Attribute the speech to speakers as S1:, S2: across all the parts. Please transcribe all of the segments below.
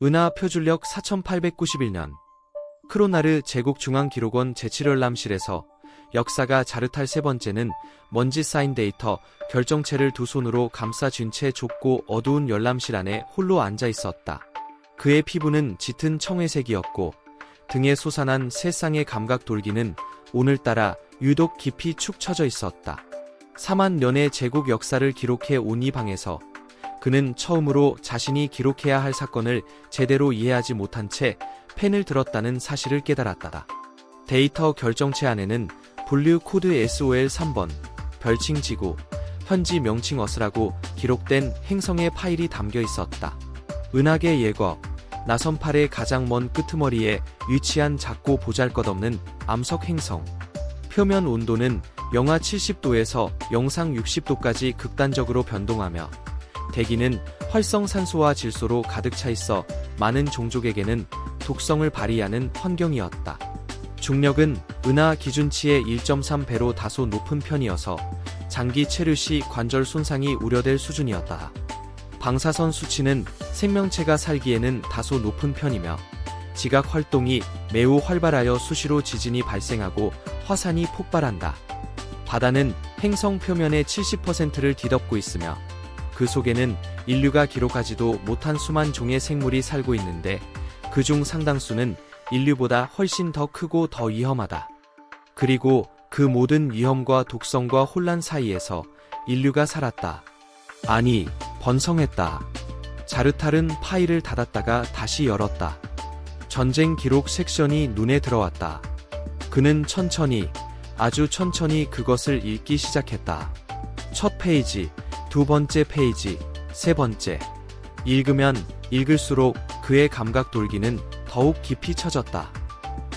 S1: 은하 표준력 4891년 크로나르 제국중앙기록원 제7열람실에서 역사가 자르탈 세 번째는 먼지 쌓인 데이터 결정체를 두 손으로 감싸 쥔 채 좁고 어두운 열람실 안에 홀로 앉아 있었다. 그의 피부는 짙은 청회색이었고 등에 솟아난 세 쌍의 감각 돌기는 오늘따라 유독 깊이 축 처져 있었다. 4만 년의 제국 역사를 기록해 온 이 방에서 그는 처음으로 자신이 기록해야 할 사건을 제대로 이해하지 못한 채 펜을 들었다는 사실을 깨달았다. 데이터 결정체 안에는 분류 코드 SOL 3번, 별칭 지구, 현지 명칭 어스라고 기록된 행성의 파일이 담겨 있었다. 은하계 예거, 나선팔의 가장 먼 끄트머리에 위치한 작고 보잘것없는 암석 행성. 표면 온도는 영하 70도에서 영상 60도까지 극단적으로 변동하며 대기는 활성산소와 질소로 가득 차 있어 많은 종족에게는 독성을 발휘하는 환경이었다. 중력은 은하 기준치의 1.3배로 다소 높은 편이어서 장기 체류 시 관절 손상이 우려될 수준이었다. 방사선 수치는 생명체가 살기에는 다소 높은 편이며 지각 활동이 매우 활발하여 수시로 지진이 발생하고 화산이 폭발한다. 바다는 행성 표면의 70%를 뒤덮고 있으며 그 속에는 인류가 기록하지도 못한 수만 종의 생물이 살고 있는데 그중 상당수는 인류보다 훨씬 더 크고 더 위험하다. 그리고 그 모든 위험과 독성과 혼란 사이에서 인류가 살았다. 아니, 번성했다. 자르탈은 파일을 닫았다가 다시 열었다. 전쟁 기록 섹션이 눈에 들어왔다. 그는 천천히, 아주 천천히 그것을 읽기 시작했다. 첫 페이지, 두 번째 페이지, 세 번째. 읽으면 읽을수록 그의 감각 돌기는 더욱 깊이 처졌다.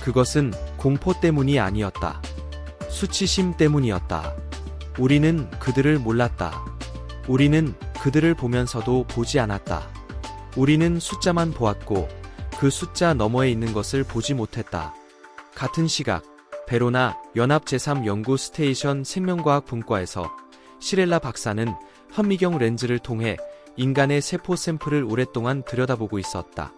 S1: 그것은 공포 때문이 아니었다. 수치심 때문이었다. 우리는 그들을 몰랐다. 우리는 그들을 보면서도 보지 않았다. 우리는 숫자만 보았고 그 숫자 너머에 있는 것을 보지 못했다. 같은 시각, 베로나 연합 제3연구 스테이션 생명과학 분과에서 시렐라 박사는 현미경 렌즈를 통해 인간의 세포 샘플을 오랫동안 들여다보고 있었다.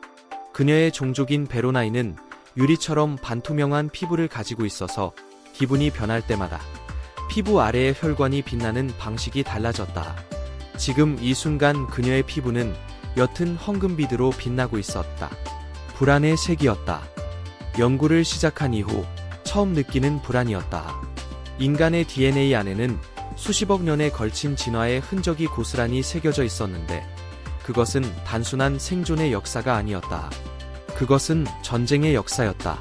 S1: 그녀의 종족인 베로나인은 유리처럼 반투명한 피부를 가지고 있어서 기분이 변할 때마다 피부 아래의 혈관이 빛나는 방식이 달라졌다. 지금 이 순간 그녀의 피부는 옅은 황금빛으로 빛나고 있었다. 불안의 색이었다. 연구를 시작한 이후 처음 느끼는 불안이었다. 인간의 DNA 안에는 수십억 년에 걸친 진화의 흔적이 고스란히 새겨져 있었는데 그것은 단순한 생존의 역사가 아니었다. 그것은 전쟁의 역사였다.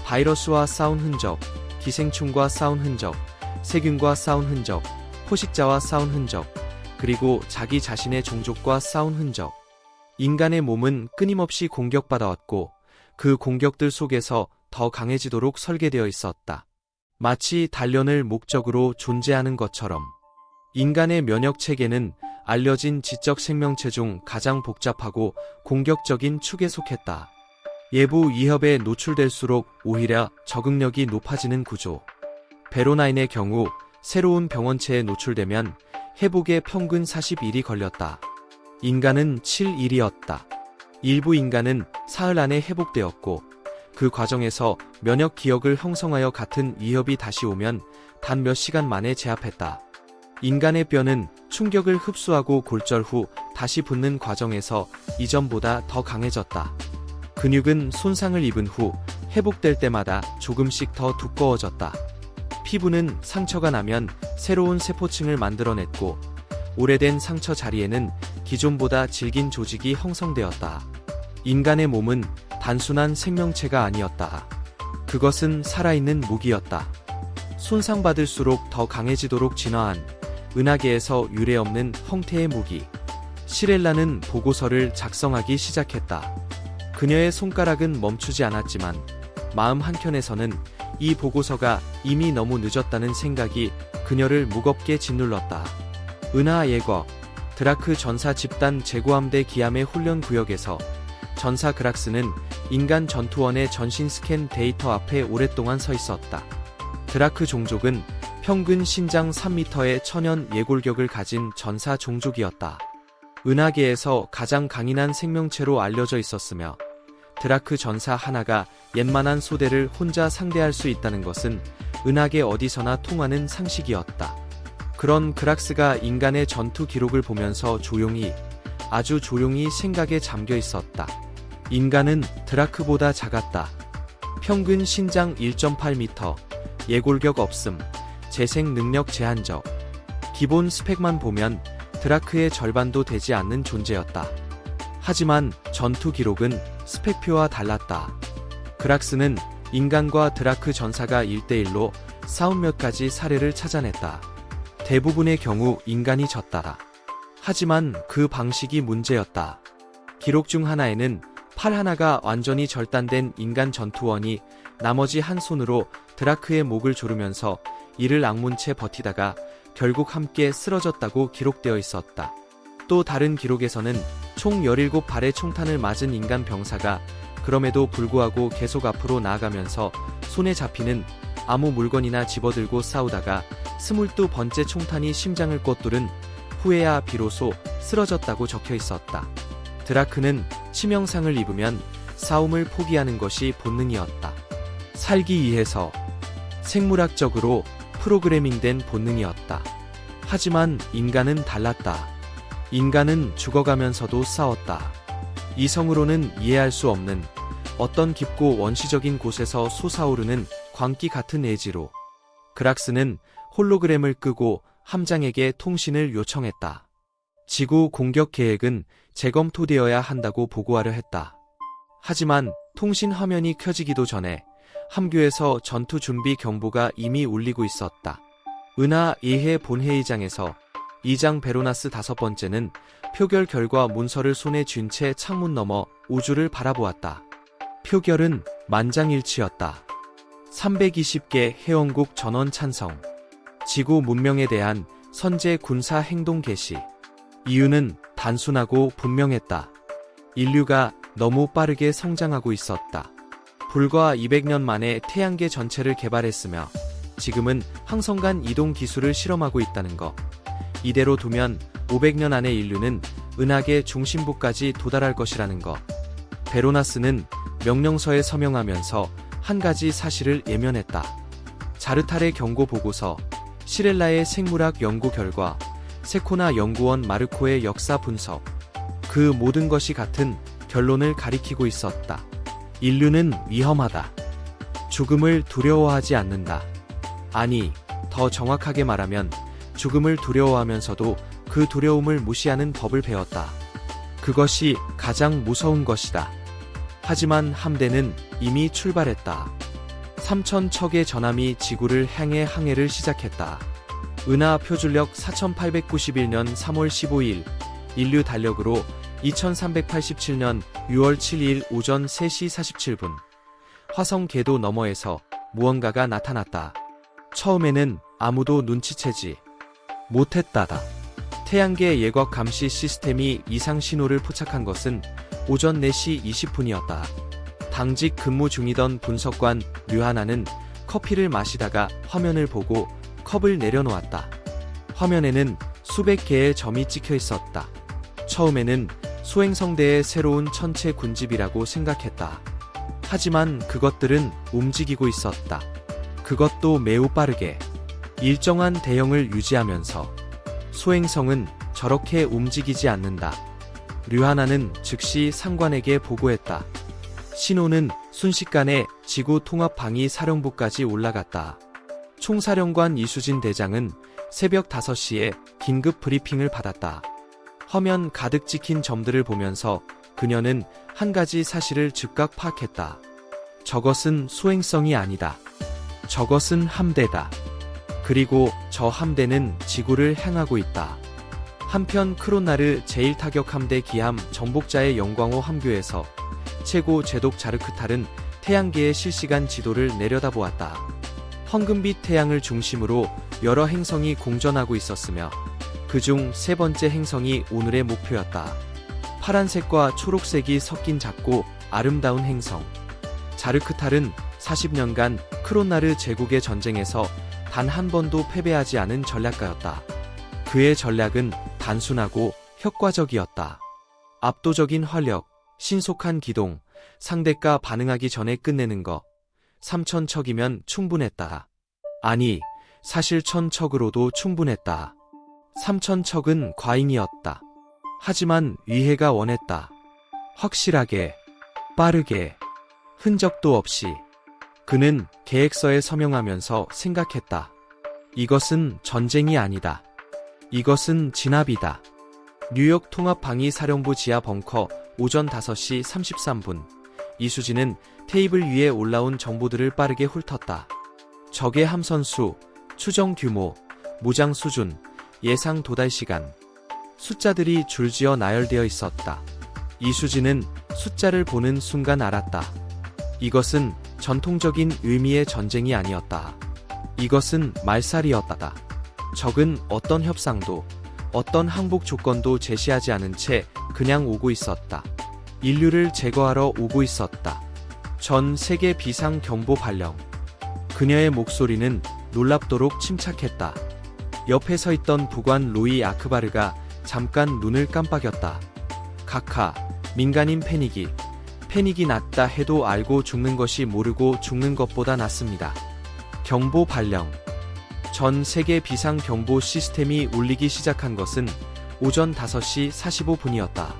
S1: 바이러스와 싸운 흔적, 기생충과 싸운 흔적, 세균과 싸운 흔적, 포식자와 싸운 흔적, 그리고 자기 자신의 종족과 싸운 흔적. 인간의 몸은 끊임없이 공격받아왔고 그 공격들 속에서 더 강해지도록 설계되어 있었다. 마치 단련을 목적으로 존재하는 것처럼. 인간의 면역체계는 알려진 지적 생명체 중 가장 복잡하고 공격적인 축에 속했다. 예부 위협에 노출될수록 오히려 적응력이 높아지는 구조. 베로나인의 경우 새로운 병원체에 노출되면 회복에 평균 40일이 걸렸다. 인간은 7일이었다. 일부 인간은 사흘 안에 회복되었고 그 과정에서 면역 기억을 형성하여 같은 위협이 다시 오면 단 몇 시간 만에 제압했다. 인간의 뼈는 충격을 흡수하고 골절 후 다시 붙는 과정에서 이전보다 더 강해졌다. 근육은 손상을 입은 후 회복될 때마다 조금씩 더 두꺼워졌다. 피부는 상처가 나면 새로운 세포층을 만들어냈고 오래된 상처 자리에는 기존보다 질긴 조직이 형성되었다. 인간의 몸은 단순한 생명체가 아니었다. 그것은 살아있는 무기였다. 손상받을수록 더 강해지도록 진화한 은하계에서 유례없는 형태의 무기. 시렐라는 보고서를 작성하기 시작했다. 그녀의 손가락은 멈추지 않았지만 마음 한켠에서는 이 보고서가 이미 너무 늦었다는 생각이 그녀를 무겁게 짓눌렀다. 은하 예거, 드라크 전사 집단 제고함대 기함의 훈련 구역에서 전사 그락스는 인간 전투원의 전신 스캔 데이터 앞에 오랫동안 서 있었다. 드라크 종족은 평균 신장 3m의 천연 예골격을 가진 전사 종족이었다. 은하계에서 가장 강인한 생명체로 알려져 있었으며 드라크 전사 하나가 옌만한 소대를 혼자 상대할 수 있다는 것은 은하계 어디서나 통하는 상식이었다. 그런 그락스가 인간의 전투 기록을 보면서 아주 조용히 생각에 잠겨 있었다. 인간은 드라크보다 작았다. 평균 신장 1.8m, 예골격 없음, 재생 능력 제한적. 기본 스펙만 보면 드라크의 절반도 되지 않는 존재였다. 하지만 전투 기록은 스펙표와 달랐다. 그락스는 인간과 드라크 전사가 1대1로 싸움 몇 가지 사례를 찾아냈다. 대부분의 경우 인간이 졌다. 하지만 그 방식이 문제였다. 기록 중 하나에는 팔 하나가 완전히 절단된 인간 전투원이 나머지 한 손으로 드라크의 목을 조르면서 이를 악문 채 버티다가 결국 함께 쓰러졌다고 기록되어 있었다. 또 다른 기록에서는 총 17발의 총탄을 맞은 인간 병사가 그럼에도 불구하고 계속 앞으로 나아가면서 손에 잡히는 아무 물건이나 집어들고 싸우다가 22번째 총탄이 심장을 꿰뚫은 후에야 비로소 쓰러졌다고 적혀 있었다. 드라크는 치명상을 입으면 싸움을 포기하는 것이 본능이었다. 살기 위해서 생물학적으로 프로그래밍된 본능이었다. 하지만 인간은 달랐다. 인간은 죽어가면서도 싸웠다. 이성으로는 이해할 수 없는 어떤 깊고 원시적인 곳에서 솟아오르는 광기 같은 애지로 그락스는 홀로그램을 끄고 함장에게 통신을 요청했다. 지구 공격 계획은 재검토되어야 한다고 보고하려 했다. 하지만 통신 화면이 켜지기도 전에 함교에서 전투 준비 경보가 이미 울리고 있었다. 은하 2해 본회의장에서 이장 베로나스 5번째는 표결 결과 문서를 손에 쥔 채 창문 너머 우주를 바라보았다. 표결은 만장일치였다. 320개 회원국 전원 찬성. 지구 문명에 대한 선제 군사 행동 개시. 이유는 단순하고 분명했다. 인류가 너무 빠르게 성장하고 있었다. 불과 200년 만에 태양계 전체를 개발했으며 지금은 항성간 이동 기술을 실험하고 있다는 것. 이대로 두면 500년 안에 인류는 은하계 중심부까지 도달할 것이라는 것. 베로나스는 명령서에 서명하면서 한 가지 사실을 예면했다. 자르탈의 경고 보고서, 시렐라의 생물학 연구 결과, 세코나 연구원 마르코의 역사 분석. 그 모든 것이 같은 결론을 가리키고 있었다. 인류는 위험하다. 죽음을 두려워하지 않는다. 아니, 더 정확하게 말하면 죽음을 두려워하면서도 그 두려움을 무시하는 법을 배웠다. 그것이 가장 무서운 것이다. 하지만 함대는 이미 출발했다. 3,000척의 전함이 지구를 향해 항해를 시작했다. 은하 표준력 4,891년 3월 15일, 인류 달력으로 2387년 6월 7일 오전 3시 47분. 화성 궤도 너머에서 무언가가 나타났다. 처음에는 아무도 눈치채지 못했다다. 태양계 예거 감시 시스템이 이상 신호를 포착한 것은 오전 4시 20분이었다. 당직 근무 중이던 분석관 류하나는 커피를 마시다가 화면을 보고 컵을 내려놓았다. 화면에는 수백 개의 점이 찍혀 있었다. 처음에는 소행성대의 새로운 천체 군집이라고 생각했다. 하지만 그것들은 움직이고 있었다. 그것도 매우 빠르게. 일정한 대형을 유지하면서. 소행성은 저렇게 움직이지 않는다. 류하나는 즉시 상관에게 보고했다. 신호는 순식간에 지구 통합방위 사령부까지 올라갔다. 총사령관 이수진 대장은 새벽 5시에 긴급 브리핑을 받았다. 화면 가득 찍힌 점들을 보면서 그녀는 한 가지 사실을 즉각 파악했다. 저것은 소행성이 아니다. 저것은 함대다. 그리고 저 함대는 지구를 향하고 있다. 한편 크로나르 제1타격함대 기함 정복자의 영광호 함교에서 최고 제독 자르크탈은 태양계의 실시간 지도를 내려다보았다. 황금빛 태양을 중심으로 여러 행성이 공전하고 있었으며 그중 세 번째 행성이 오늘의 목표였다. 파란색과 초록색이 섞인 작고 아름다운 행성. 자르크탈은 40년간 크로나르 제국의 전쟁에서 단 한 번도 패배하지 않은 전략가였다. 그의 전략은 단순하고 효과적이었다. 압도적인 활력, 신속한 기동, 상대가 반응하기 전에 끝내는 거. 3,000척이면 충분했다. 아니, 사실 1,000척으로도 충분했다. 3,000척은 과잉이었다. 하지만 위해가 원했다. 확실하게, 빠르게, 흔적도 없이. 그는 계획서에 서명하면서 생각했다. 이것은 전쟁이 아니다. 이것은 진압이다. 뉴욕 통합방위사령부 지하 벙커 오전 5시 33분. 이수진은 테이블 위에 올라온 정보들을 빠르게 훑었다. 적의 함선수, 추정 규모, 무장 수준, 예상 도달 시간. 숫자들이 줄지어 나열되어 있었다. 이수진은 숫자를 보는 순간 알았다. 이것은 전통적인 의미의 전쟁이 아니었다. 이것은 말살이었다. 적은 어떤 협상도, 어떤 항복 조건도 제시하지 않은 채 그냥 오고 있었다. 인류를 제거하러 오고 있었다. 전 세계 비상 경보 발령. 그녀의 목소리는 놀랍도록 침착했다. 옆에 서 있던 부관 로이 아크바르가 잠깐 눈을 깜빡였다. 카카, 민간인 패닉이 낫다 해도 알고 죽는 것이 모르고 죽는 것보다 낫습니다. 경보 발령. 전 세계 비상 경보 시스템이 울리기 시작한 것은 오전 5시 45분이었다.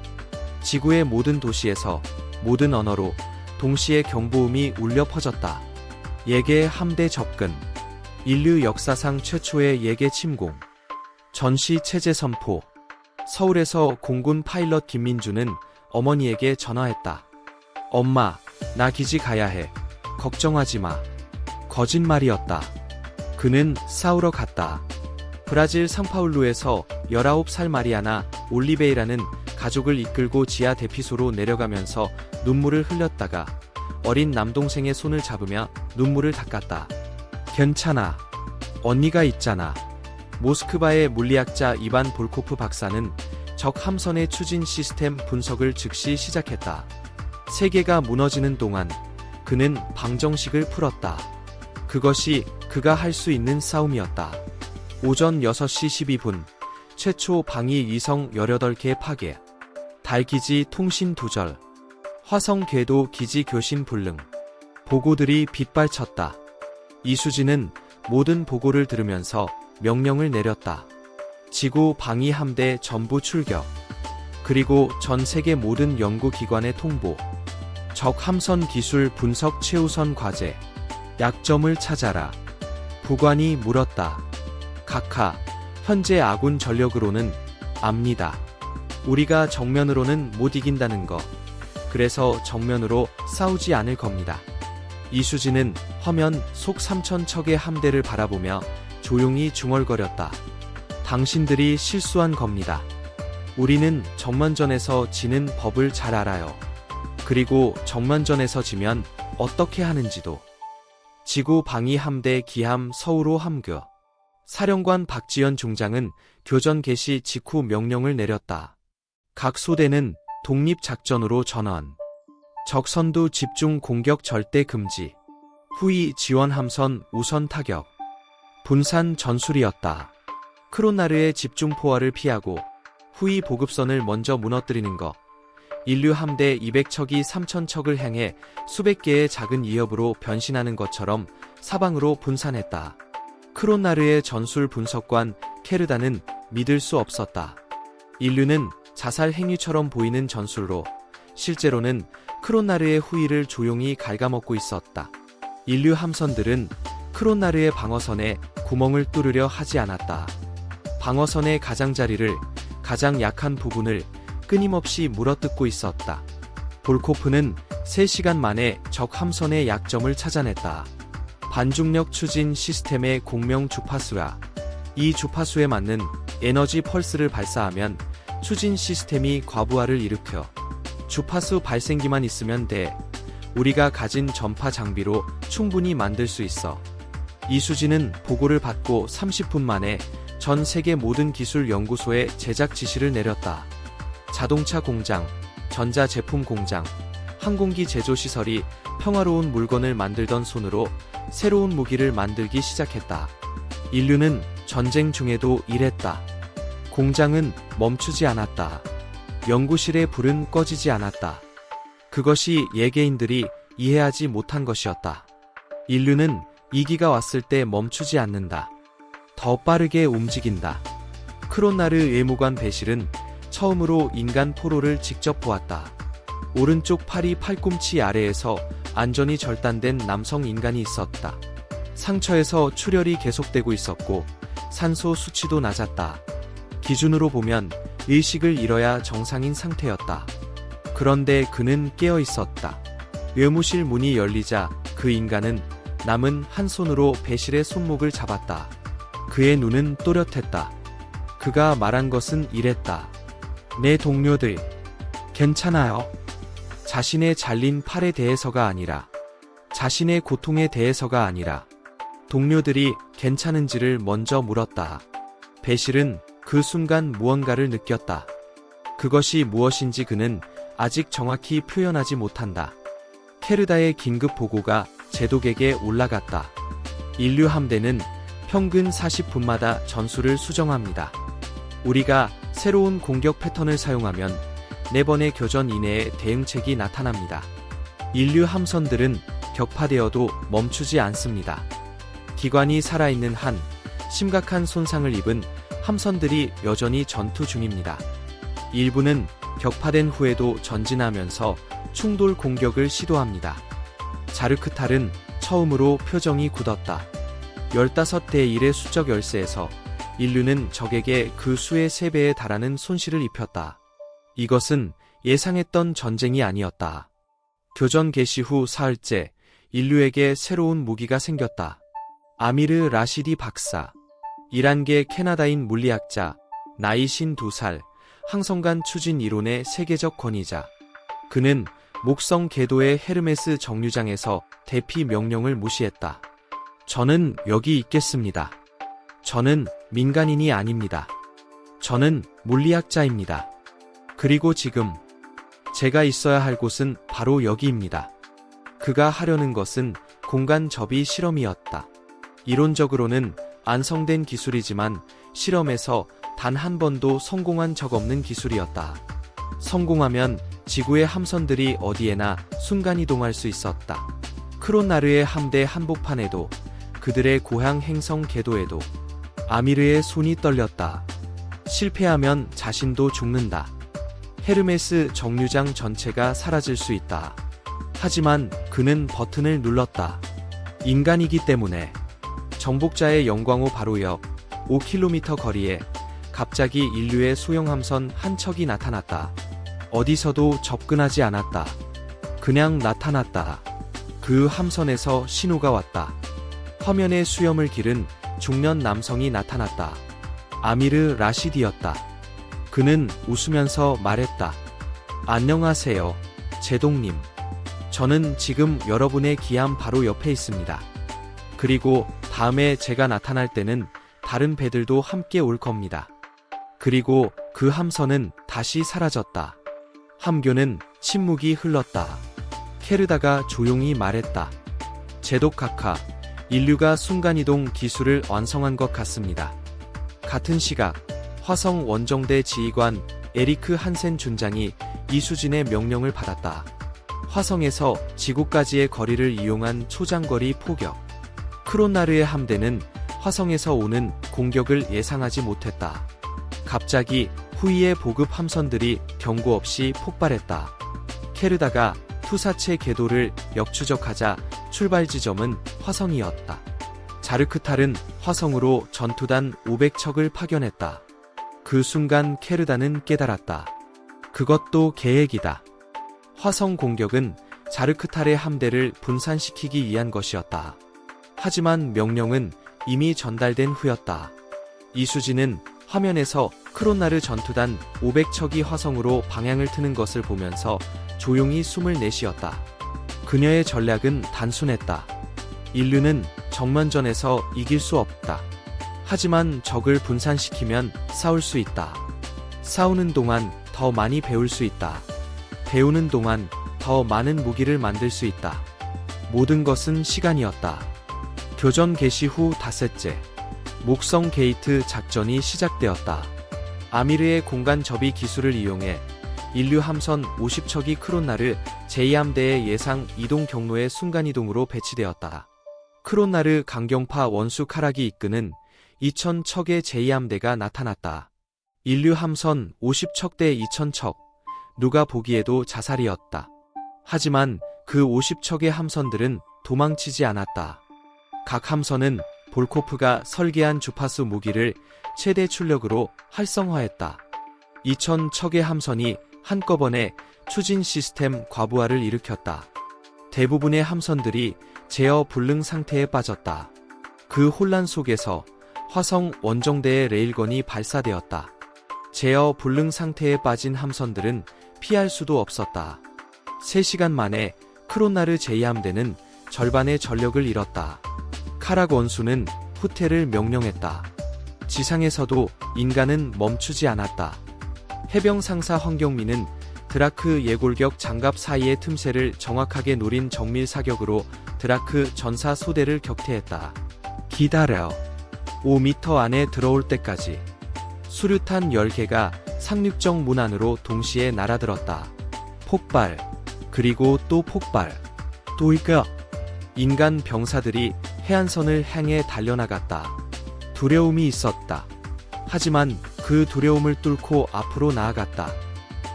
S1: 지구의 모든 도시에서 모든 언어로 동시에 경보음이 울려 퍼졌다. 예계 함대 접근. 인류 역사상 최초의 예계 침공. 전시 체제 선포. 서울에서 공군 파일럿 김민주는 어머니에게 전화했다. 엄마, 나 기지 가야 해. 걱정하지 마. 거짓말이었다. 그는 싸우러 갔다. 브라질 상파울루에서 19살 마리아나 올리베이라는 가족을 이끌고 지하 대피소로 내려가면서 눈물을 흘렸다가 어린 남동생의 손을 잡으며 눈물을 닦았다. 괜찮아. 언니가 있잖아. 모스크바의 물리학자 이반 볼코프 박사는 적 함선의 추진 시스템 분석을 즉시 시작했다. 세계가 무너지는 동안 그는 방정식을 풀었다. 그것이 그가 할 수 있는 싸움이었다. 오전 6시 12분, 최초 방위 위성 18개 파괴. 달기지 통신 두절. 화성 궤도 기지 교신 불능. 보고들이 빗발쳤다. 이수진은 모든 보고를 들으면서 명령을 내렸다. 지구 방위 함대 전부 출격. 그리고 전 세계 모든 연구기관에 통보. 적 함선 기술 분석 최우선 과제. 약점을 찾아라. 부관이 물었다. 카카, 현재 아군 전력으로는 압니다. 우리가 정면으로는 못 이긴다는 거. 그래서 정면으로 싸우지 않을 겁니다. 이수진은 화면 속 3,000척의 함대를 바라보며 조용히 중얼거렸다. 당신들이 실수한 겁니다. 우리는 정면전에서 지는 법을 잘 알아요. 그리고 정면전에서 지면 어떻게 하는지도. 지구 방위 함대 기함 서울호 함교. 사령관 박지연 중장은 교전 개시 직후 명령을 내렸다. 각 소대는 독립작전으로 전원. 적선두 집중 공격 절대 금지. 후위 지원 함선 우선 타격. 분산 전술이었다. 크로나르의 집중 포화를 피하고 후위 보급선을 먼저 무너뜨리는 것. 인류 함대 200척이 3,000척을 향해 수백 개의 작은 위협으로 변신하는 것처럼 사방으로 분산했다. 크로나르의 전술 분석관 케르다는 믿을 수 없었다. 인류는 자살 행위처럼 보이는 전술로 실제로는 크로나르의 후위를 조용히 갉아먹고 있었다. 인류 함선들은 크로나르의 방어선에 구멍을 뚫으려 하지 않았다. 방어선의 가장자리를, 가장 약한 부분을 끊임없이 물어뜯고 있었다. 볼코프는 3시간 만에 적 함선의 약점을 찾아냈다. 반중력 추진 시스템의 공명 주파수야. 이 주파수에 맞는 에너지 펄스를 발사하면 추진 시스템이 과부하를 일으켜. 주파수 발생기만 있으면 돼. 우리가 가진 전파 장비로 충분히 만들 수 있어. 이수진은 보고를 받고 30분 만에 전 세계 모든 기술 연구소에 제작 지시를 내렸다. 자동차 공장, 전자제품 공장, 항공기 제조 시설이 평화로운 물건을 만들던 손으로 새로운 무기를 만들기 시작했다. 인류는 전쟁 중에도 일했다. 공장은 멈추지 않았다. 연구실의 불은 꺼지지 않았다. 그것이 예개인들이 이해하지 못한 것이었다. 인류는 위기가 왔을 때 멈추지 않는다. 더 빠르게 움직인다. 크론나르 외무관 베실은 처음으로 인간 포로를 직접 보았다. 오른쪽 팔이 팔꿈치 아래에서 안전이 절단된 남성 인간이 있었다. 상처에서 출혈이 계속되고 있었고 산소 수치도 낮았다. 기준으로 보면 의식을 잃어야 정상인 상태였다. 그런데 그는 깨어 있었다. 외무실 문이 열리자 그 인간은 남은 한 손으로 베실의 손목을 잡았다. 그의 눈은 또렷했다. 그가 말한 것은 이랬다. 내 동료들, 괜찮아요. 자신의 잘린 팔에 대해서가 아니라, 자신의 고통에 대해서가 아니라, 동료들이 괜찮은지를 먼저 물었다. 베실은 그 순간 무언가를 느꼈다. 그것이 무엇인지 그는 아직 정확히 표현하지 못한다. 케르다의 긴급 보고가 제독에게 올라갔다. 인류 함대는 평균 40분마다 전술을 수정합니다. 우리가 새로운 공격 패턴을 사용하면 4번의 교전 이내에 대응책이 나타납니다. 인류 함선들은 격파되어도 멈추지 않습니다. 기관이 살아있는 한 심각한 손상을 입은 함선들이 여전히 전투 중입니다. 일부는 격파된 후에도 전진하면서 충돌 공격을 시도합니다. 자르크탈은 처음으로 표정이 굳었다. 15대 1의 수적 열세에서 인류는 적에게 그 수의 3배에 달하는 손실을 입혔다. 이것은 예상했던 전쟁이 아니었다. 교전 개시 후 사흘째 인류에게 새로운 무기가 생겼다. 아미르 라시디 박사, 이란계 캐나다인 물리학자, 나이 52살, 항성간 추진 이론의 세계적 권위자. 그는 목성 궤도의 헤르메스 정류장에서 대피 명령을 무시했다. 저는 여기 있겠습니다. 저는 민간인이 아닙니다. 저는 물리학자입니다. 그리고 지금 제가 있어야 할 곳은 바로 여기입니다. 그가 하려는 것은 공간 접이 실험이었다. 이론적으로는 완성된 기술이지만 실험에서 단 한 번도 성공한 적 없는 기술이었다. 성공하면 지구의 함선들이 어디에나 순간이동할 수 있었다. 크론나르의 함대 한복판에도, 그들의 고향 행성 궤도에도. 아미르의 손이 떨렸다. 실패하면 자신도 죽는다. 헤르메스 정류장 전체가 사라질 수 있다. 하지만 그는 버튼을 눌렀다. 인간이기 때문에. 정복자의 영광호 바로 옆 5km 거리에 갑자기 인류의 소형함선 한 척이 나타났다. 어디서도 접근하지 않았다. 그냥 나타났다. 그 함선에서 신호가 왔다. 화면에 수염을 기른 중년 남성이 나타났다. 아미르 라시디였다. 그는 웃으면서 말했다. 안녕하세요, 제독님. 저는 지금 여러분의 기함 바로 옆에 있습니다. 그리고 다음에 제가 나타날 때는 다른 배들도 함께 올 겁니다. 그리고 그 함선은 다시 사라졌다. 함교는 침묵이 흘렀다. 케르다가 조용히 말했다. 제독 카카, 인류가 순간이동 기술을 완성한 것 같습니다. 같은 시각, 화성 원정대 지휘관 에리크 한센 준장이 이수진의 명령을 받았다. 화성에서 지구까지의 거리를 이용한 초장거리 포격. 크론나르의 함대는 화성에서 오는 공격을 예상하지 못했다. 갑자기 후위의 보급 함선들이 경고 없이 폭발했다. 케르다가 투사체 궤도를 역추적하자 출발 지점은 화성이었다. 자르크탈은 화성으로 전투단 500척을 파견했다. 그 순간 케르다는 깨달았다. 그것도 계획이다. 화성 공격은 자르크탈의 함대를 분산시키기 위한 것이었다. 하지만 명령은 이미 전달된 후였다. 이수진은 화면에서 크론나르 전투단 500척이 화성으로 방향을 트는 것을 보면서 조용히 숨을 내쉬었다. 그녀의 전략은 단순했다. 인류는 정면전에서 이길 수 없다. 하지만 적을 분산시키면 싸울 수 있다. 싸우는 동안 더 많이 배울 수 있다. 배우는 동안 더 많은 무기를 만들 수 있다. 모든 것은 시간이었다. 교전 개시 후 닷새째, 목성 게이트 작전이 시작되었다. 아미르의 공간 접이 기술을 이용해 인류 함선 50척이 크론나르 제2함대의 예상 이동 경로에 순간이동으로 배치되었다. 크론나르 강경파 원수 카락이 이끄는 2000척의 제2함대가 나타났다. 인류 함선 50척 대 2000척, 누가 보기에도 자살이었다. 하지만 그 50척의 함선들은 도망치지 않았다. 각 함선은 볼코프가 설계한 주파수 무기를 최대 출력으로 활성화했다. 2000척의 함선이 한꺼번에 추진 시스템 과부하를 일으켰다. 대부분의 함선들이 제어 불능 상태에 빠졌다. 그 혼란 속에서 화성 원정대의 레일건이 발사되었다. 제어 불능 상태에 빠진 함선들은 피할 수도 없었다. 3시간 만에 크론나르 제2함대는 절반의 전력을 잃었다. 카락 원수는 후퇴를 명령했다. 지상에서도 인간은 멈추지 않았다. 해병 상사 황경민은 드라크 예골격 장갑 사이의 틈새를 정확하게 노린 정밀 사격으로 드라크 전사 소대를 격퇴했다. 기다려. 5m 안에 들어올 때까지. 수류탄 10개가 상륙정 문 안으로 동시에 날아들었다. 폭발. 그리고 또 폭발. 또 이거. 인간 병사들이 해안선을 향해 달려나갔다. 두려움이 있었다. 하지만 그 두려움을 뚫고 앞으로 나아갔다.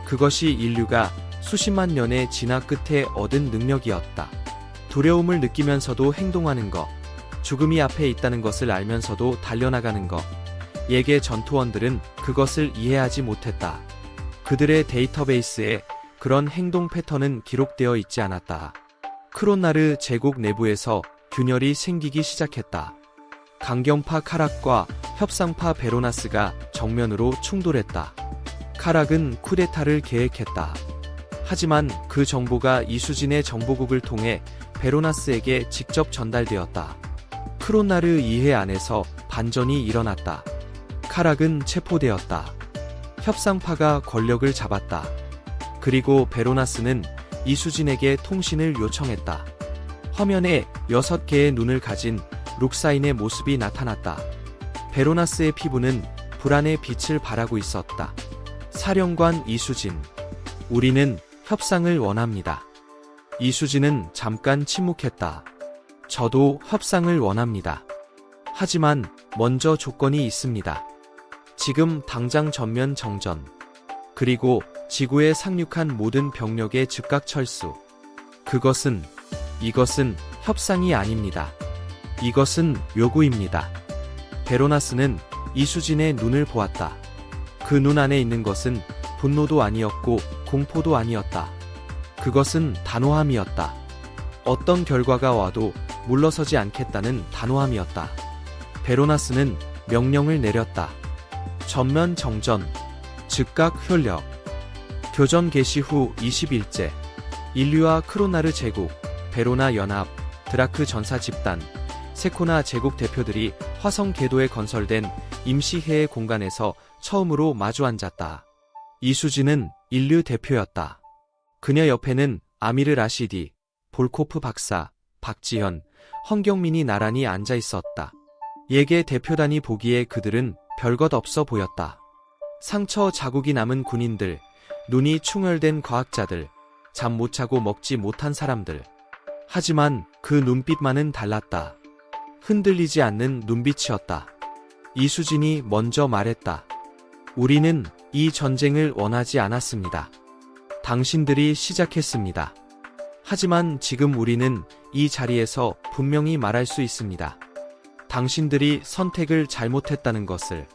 S1: 그것이 인류가 수십만 년의 진화 끝에 얻은 능력이었다. 두려움을 느끼면서도 행동하는 것, 죽음이 앞에 있다는 것을 알면서도 달려나가는 것. 예계 전투원들은 그것을 이해하지 못했다. 그들의 데이터베이스에 그런 행동 패턴은 기록되어 있지 않았다. 크론나르 제국 내부에서 균열이 생기기 시작했다. 강경파 카락과 협상파 베로나스가 정면으로 충돌했다. 카락은 쿠데타를 계획했다. 하지만 그 정보가 이수진의 정보국을 통해 베로나스에게 직접 전달되었다. 크론나르 이해 안에서 반전이 일어났다. 카락은 체포되었다. 협상파가 권력을 잡았다. 그리고 베로나스는 이수진에게 통신을 요청했다. 화면에 6개의 눈을 가진 룩사인의 모습이 나타났다. 베로나스의 피부는 불안의 빛을 발하고 있었다. 사령관 이수진, 우리는 협상을 원합니다. 이수진은 잠깐 침묵했다. 저도 협상을 원합니다. 하지만 먼저 조건이 있습니다. 지금 당장 전면 정전, 그리고 지구에 상륙한 모든 병력의 즉각 철수. 이것은 협상이 아닙니다. 이것은 요구입니다. 베로나스는 이수진의 눈을 보았다. 그 눈 안에 있는 것은 분노도 아니었고 공포도 아니었다. 그것은 단호함이었다. 어떤 결과가 와도 물러서지 않겠다는 단호함이었다. 베로나스는 명령을 내렸다. 전면 정전, 즉각 효력. 교전 개시 후 20일째, 인류와 크론나르 제국, 베로나 연합, 드라크 전사 집단, 세코나 제국 대표들이 화성 궤도에 건설된 임시해의 공간에서 처음으로 마주 앉았다. 이수진은 인류 대표였다. 그녀 옆에는 아미르 라시디, 볼코프 박사, 박지현, 황경민이 나란히 앉아 있었다. 예계 대표단이 보기에 그들은 별것 없어 보였다. 상처 자국이 남은 군인들, 눈이 충혈된 과학자들, 잠 못 자고 먹지 못한 사람들. 하지만 그 눈빛만은 달랐다. 흔들리지 않는 눈빛이었다. 이수진이 먼저 말했다. 우리는 이 전쟁을 원하지 않았습니다. 당신들이 시작했습니다. 하지만 지금 우리는 이 자리에서 분명히 말할 수 있습니다. 당신들이 선택을 잘못했다는 것을.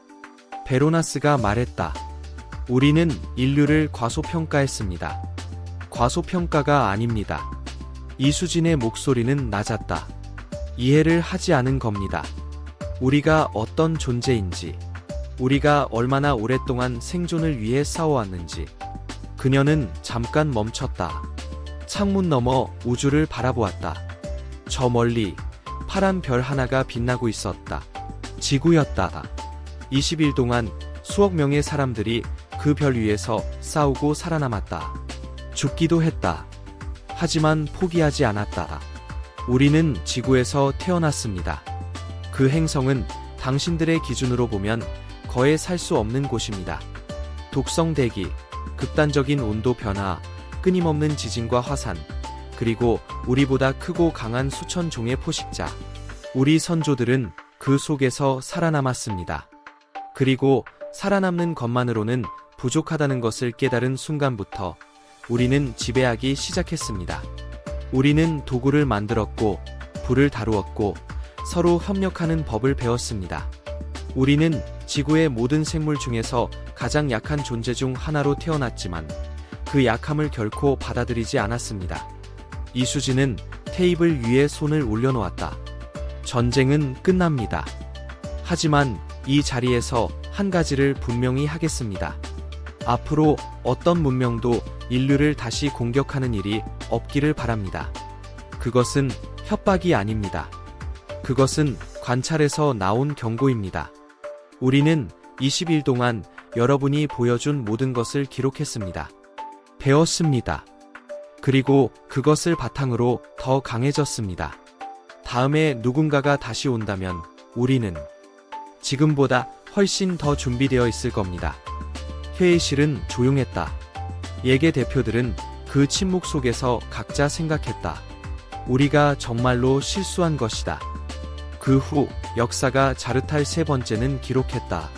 S1: 베로나스가 말했다. 우리는 인류를 과소평가했습니다. 과소평가가 아닙니다. 이수진의 목소리는 낮았다. 이해를 하지 않은 겁니다. 우리가 어떤 존재인지, 우리가 얼마나 오랫동안 생존을 위해 싸워왔는지. 그녀는 잠깐 멈췄다. 창문 너머 우주를 바라보았다. 저 멀리 파란 별 하나가 빛나고 있었다. 지구였다. 20일 동안 수억 명의 사람들이 그 별 위에서 싸우고 살아남았다. 죽기도 했다. 하지만 포기하지 않았다. 우리는 지구에서 태어났습니다. 그 행성은 당신들의 기준으로 보면 거의 살 수 없는 곳입니다. 독성 대기, 극단적인 온도 변화, 끊임없는 지진과 화산, 그리고 우리보다 크고 강한 수천 종의 포식자. 우리 선조들은 그 속에서 살아남았습니다. 그리고 살아남는 것만으로는 부족하다는 것을 깨달은 순간부터 우리는 지배하기 시작했습니다. 우리는 도구를 만들었고, 불을 다루었고, 서로 협력하는 법을 배웠습니다. 우리는 지구의 모든 생물 중에서 가장 약한 존재 중 하나로 태어났지만 그 약함을 결코 받아들이지 않았습니다. 이수진은 테이블 위에 손을 올려놓았다. 전쟁은 끝납니다. 하지만 이 자리에서 한 가지를 분명히 하겠습니다. 앞으로 어떤 문명도 인류를 다시 공격하는 일이 없기를 바랍니다. 그것은 협박이 아닙니다. 그것은 관찰에서 나온 경고입니다. 우리는 20일 동안 여러분이 보여준 모든 것을 기록했습니다. 배웠습니다. 그리고 그것을 바탕으로 더 강해졌습니다. 다음에 누군가가 다시 온다면 우리는 지금보다 훨씬 더 준비되어 있을 겁니다. 회의실은 조용했다. 예계 대표들은 그 침묵 속에서 각자 생각했다. 우리가 정말로 실수한 것이다. 그 후 역사가 자르탈 세 번째는 기록했다.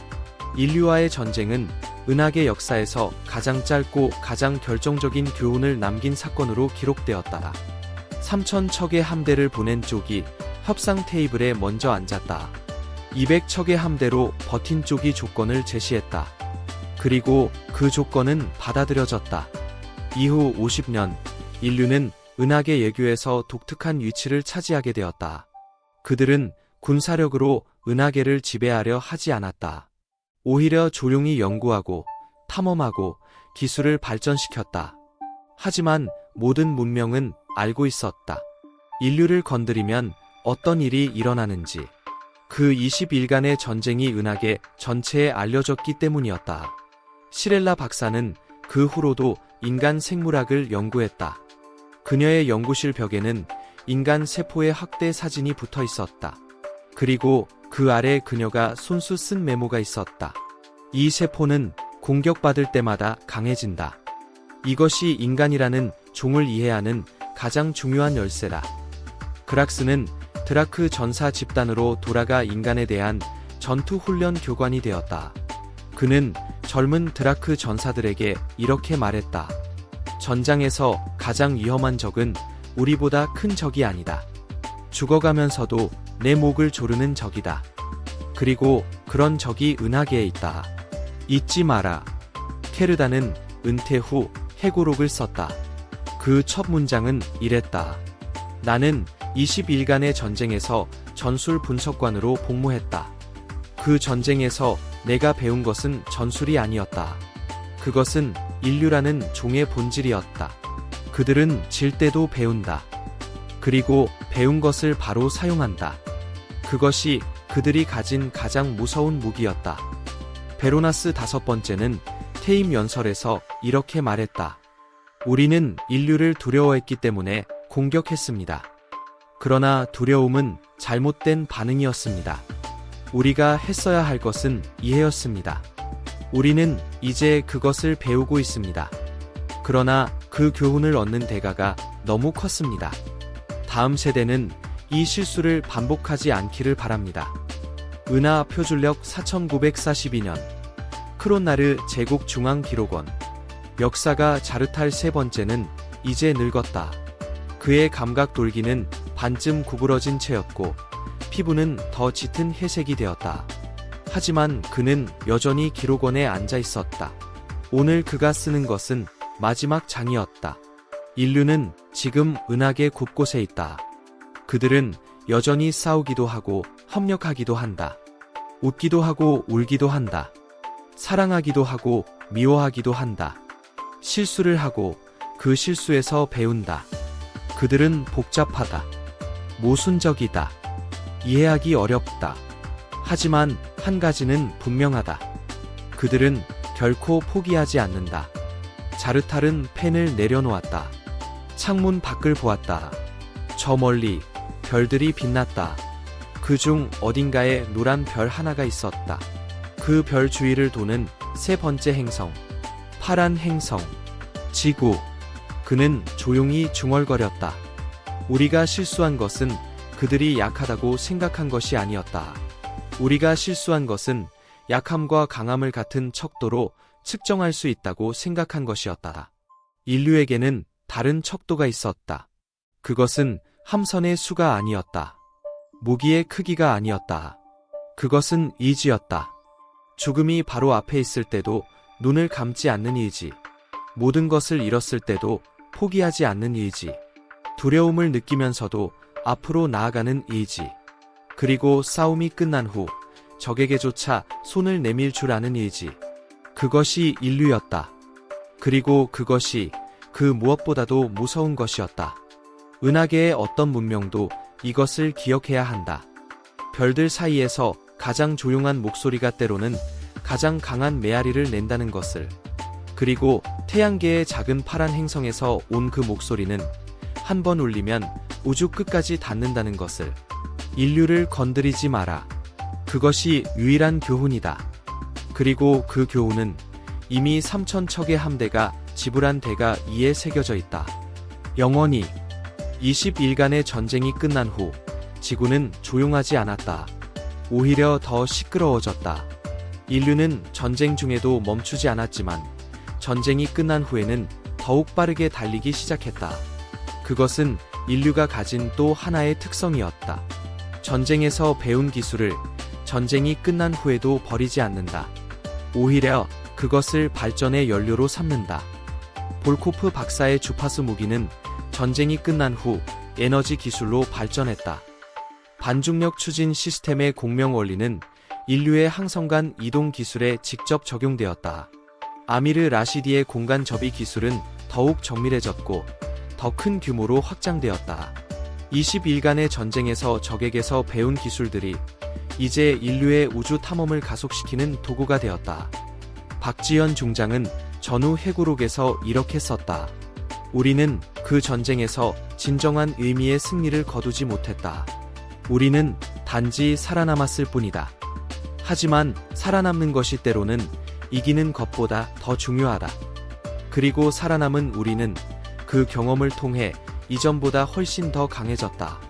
S1: 인류와의 전쟁은 은하계 역사에서 가장 짧고 가장 결정적인 교훈을 남긴 사건으로 기록되었다. 3,000척의 함대를 보낸 쪽이 협상 테이블에 먼저 앉았다. 200척의 함대로 버틴 쪽이 조건을 제시했다. 그리고 그 조건은 받아들여졌다. 이후 50년, 인류는 은하계 예교에서 독특한 위치를 차지하게 되었다. 그들은 군사력으로 은하계를 지배하려 하지 않았다. 오히려 조용히 연구하고 탐험하고 기술을 발전시켰다. 하지만 모든 문명은 알고 있었다. 인류를 건드리면 어떤 일이 일어나는지. 그 20일간의 전쟁이 은하계 전체에 알려졌기 때문이었다. 시렐라 박사는 그 후로도 인간 생물학을 연구했다. 그녀의 연구실 벽에는 인간 세포의 학대 사진이 붙어 있었다. 그리고 그 아래 그녀가 손수 쓴 메모가 있었다. 이 세포는 공격받을 때마다 강해진다. 이것이 인간이라는 종을 이해하는 가장 중요한 열쇠다. 그락스는 드라크 전사 집단으로 돌아가 인간에 대한 전투 훈련 교관이 되었다. 그는 젊은 드라크 전사들에게 이렇게 말했다. 전장에서 가장 위험한 적은 우리보다 큰 적이 아니다. 죽어가면서도 내 목을 조르는 적이다. 그리고 그런 적이 은하계에 있다. 잊지 마라. 케르다는 은퇴 후 해고록을 썼다. 그 첫 문장은 이랬다. 나는 20일간의 전쟁에서 전술 분석관으로 복무했다. 그 전쟁에서 내가 배운 것은 전술이 아니었다. 그것은 인류라는 종의 본질이었다. 그들은 질 때도 배운다. 그리고 배운 것을 바로 사용한다. 그것이 그들이 가진 가장 무서운 무기였다. 베로나스 다섯 번째는 퇴임 연설에서 이렇게 말했다. 우리는 인류를 두려워했기 때문에 공격했습니다. 그러나 두려움은 잘못된 반응이었습니다. 우리가 했어야 할 것은 이해였습니다. 우리는 이제 그것을 배우고 있습니다. 그러나 그 교훈을 얻는 대가가 너무 컸습니다. 다음 세대는 이 실수를 반복하지 않기를 바랍니다. 은하 표준력 4942년 크론나르 제국 중앙기록원. 역사가 자르탈 세 번째는 이제 늙었다. 그의 감각 돌기는 반쯤 구부러진 채였고 피부는 더 짙은 회색이 되었다. 하지만 그는 여전히 기록원에 앉아 있었다. 오늘 그가 쓰는 것은 마지막 장이었다. 인류는 지금 은하계 곳곳에 있다. 그들은 여전히 싸우기도 하고 협력하기도 한다. 웃기도 하고 울기도 한다. 사랑하기도 하고 미워하기도 한다. 실수를 하고 그 실수에서 배운다. 그들은 복잡하다. 모순적이다. 이해하기 어렵다. 하지만 한 가지는 분명하다. 그들은 결코 포기하지 않는다. 자르탈은 펜을 내려놓았다. 창문 밖을 보았다. 저 멀리 별들이 빛났다. 그중 어딘가에 노란 별 하나가 있었다. 그 별 주위를 도는 세 번째 행성. 파란 행성. 지구. 그는 조용히 중얼거렸다. 우리가 실수한 것은 그들이 약하다고 생각한 것이 아니었다. 우리가 실수한 것은 약함과 강함을 같은 척도로 측정할 수 있다고 생각한 것이었다. 인류에게는 다른 척도가 있었다. 그것은 함선의 수가 아니었다. 무기의 크기가 아니었다. 그것은 의지였다. 죽음이 바로 앞에 있을 때도 눈을 감지 않는 의지. 모든 것을 잃었을 때도 포기하지 않는 의지. 두려움을 느끼면서도 앞으로 나아가는 의지. 그리고 싸움이 끝난 후 적에게조차 손을 내밀 줄 아는 의지. 그것이 인류였다. 그리고 그것이 그 무엇보다도 무서운 것이었다. 은하계의 어떤 문명도 이것을 기억해야 한다. 별들 사이에서 가장 조용한 목소리가 때로는 가장 강한 메아리를 낸다는 것을. 그리고 태양계의 작은 파란 행성에서 온 그 목소리는 한 번 울리면 우주 끝까지 닿는다는 것을. 인류를 건드리지 마라. 그것이 유일한 교훈이다. 그리고 그 교훈은 이미 3,000척의 함대가 지불한 대가 이에 새겨져 있다. 영원히. 20일간의 전쟁이 끝난 후 지구는 조용하지 않았다. 오히려 더 시끄러워졌다. 인류는 전쟁 중에도 멈추지 않았지만 전쟁이 끝난 후에는 더욱 빠르게 달리기 시작했다. 그것은 인류가 가진 또 하나의 특성이었다. 전쟁에서 배운 기술을 전쟁이 끝난 후에도 버리지 않는다. 오히려 그것을 발전의 연료로 삼는다. 볼코프 박사의 주파수 무기는 전쟁이 끝난 후 에너지 기술로 발전했다. 반중력 추진 시스템의 공명 원리는 인류의 항성간 이동 기술에 직접 적용되었다. 아미르 라시디의 공간 접이 기술은 더욱 정밀해졌고 더 큰 규모로 확장되었다. 20일간의 전쟁에서 적에게서 배운 기술들이 이제 인류의 우주 탐험을 가속시키는 도구가 되었다. 박지현 중장은 전후 해구록에서 이렇게 썼다. 우리는 그 전쟁에서 진정한 의미의 승리를 거두지 못했다. 우리는 단지 살아남았을 뿐이다. 하지만 살아남는 것이 때로는 이기는 것보다 더 중요하다. 그리고 살아남은 우리는 그 경험을 통해 이전보다 훨씬 더 강해졌다.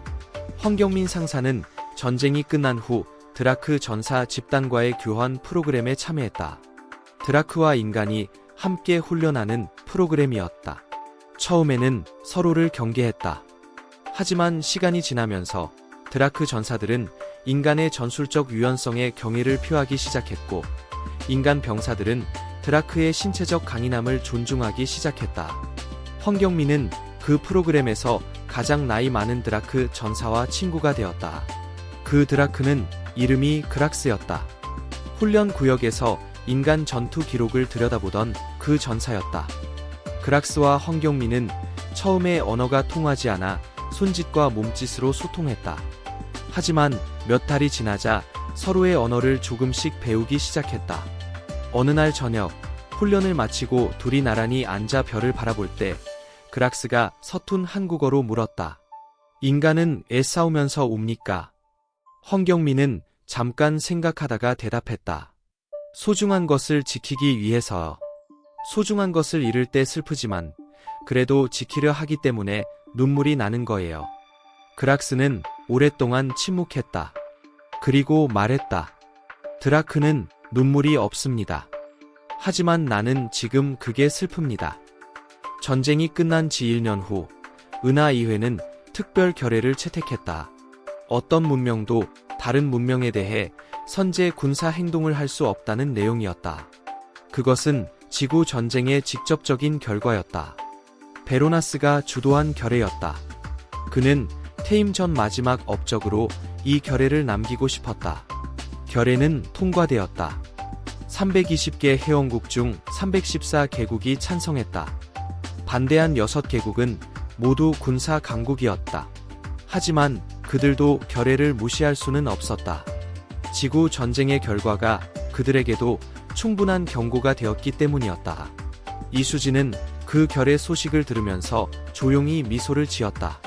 S1: 황경민 상사는 전쟁이 끝난 후 드라크 전사 집단과의 교환 프로그램에 참여했다. 드라크와 인간이 함께 훈련하는 프로그램이었다. 처음에는 서로를 경계했다. 하지만 시간이 지나면서 드라크 전사들은 인간의 전술적 유연성에 경의를 표하기 시작했고, 인간 병사들은 드라크의 신체적 강인함을 존중하기 시작했다. 황경민은 그 프로그램에서 가장 나이 많은 드라크 전사와 친구가 되었다. 그 드라크는 이름이 그락스였다. 훈련 구역에서 인간 전투 기록을 들여다보던 그 전사였다. 그락스와 황경민은 처음에 언어가 통하지 않아 손짓과 몸짓으로 소통했다. 하지만 몇 달이 지나자 서로의 언어를 조금씩 배우기 시작했다. 어느 날 저녁, 훈련을 마치고 둘이 나란히 앉아 별을 바라볼 때 그락스가 서툰 한국어로 물었다. 인간은 애 싸우면서 웁니까? 황경민은 잠깐 생각하다가 대답했다. 소중한 것을 지키기 위해서. 소중한 것을 잃을 때 슬프지만 그래도 지키려 하기 때문에 눈물이 나는 거예요. 그락스는 오랫동안 침묵했다. 그리고 말했다. 드라크는 눈물이 없습니다. 하지만 나는 지금 그게 슬픕니다. 전쟁이 끝난 지 1년 후 은하의회는 특별 결의를 채택했다. 어떤 문명도 다른 문명에 대해 선제 군사 행동을 할 수 없다는 내용이었다. 그것은 지구 전쟁의 직접적인 결과였다. 베로나스가 주도한 결의였다. 그는 퇴임 전 마지막 업적으로 이 결의를 남기고 싶었다. 결의는 통과되었다. 320개 회원국 중 314개국이 찬성했다. 반대한 6개국은 모두 군사 강국이었다. 하지만 그들도 결의를 무시할 수는 없었다. 지구 전쟁의 결과가 그들에게도 충분한 경고가 되었기 때문이었다. 이수진은 그 결의 소식을 들으면서 조용히 미소를 지었다.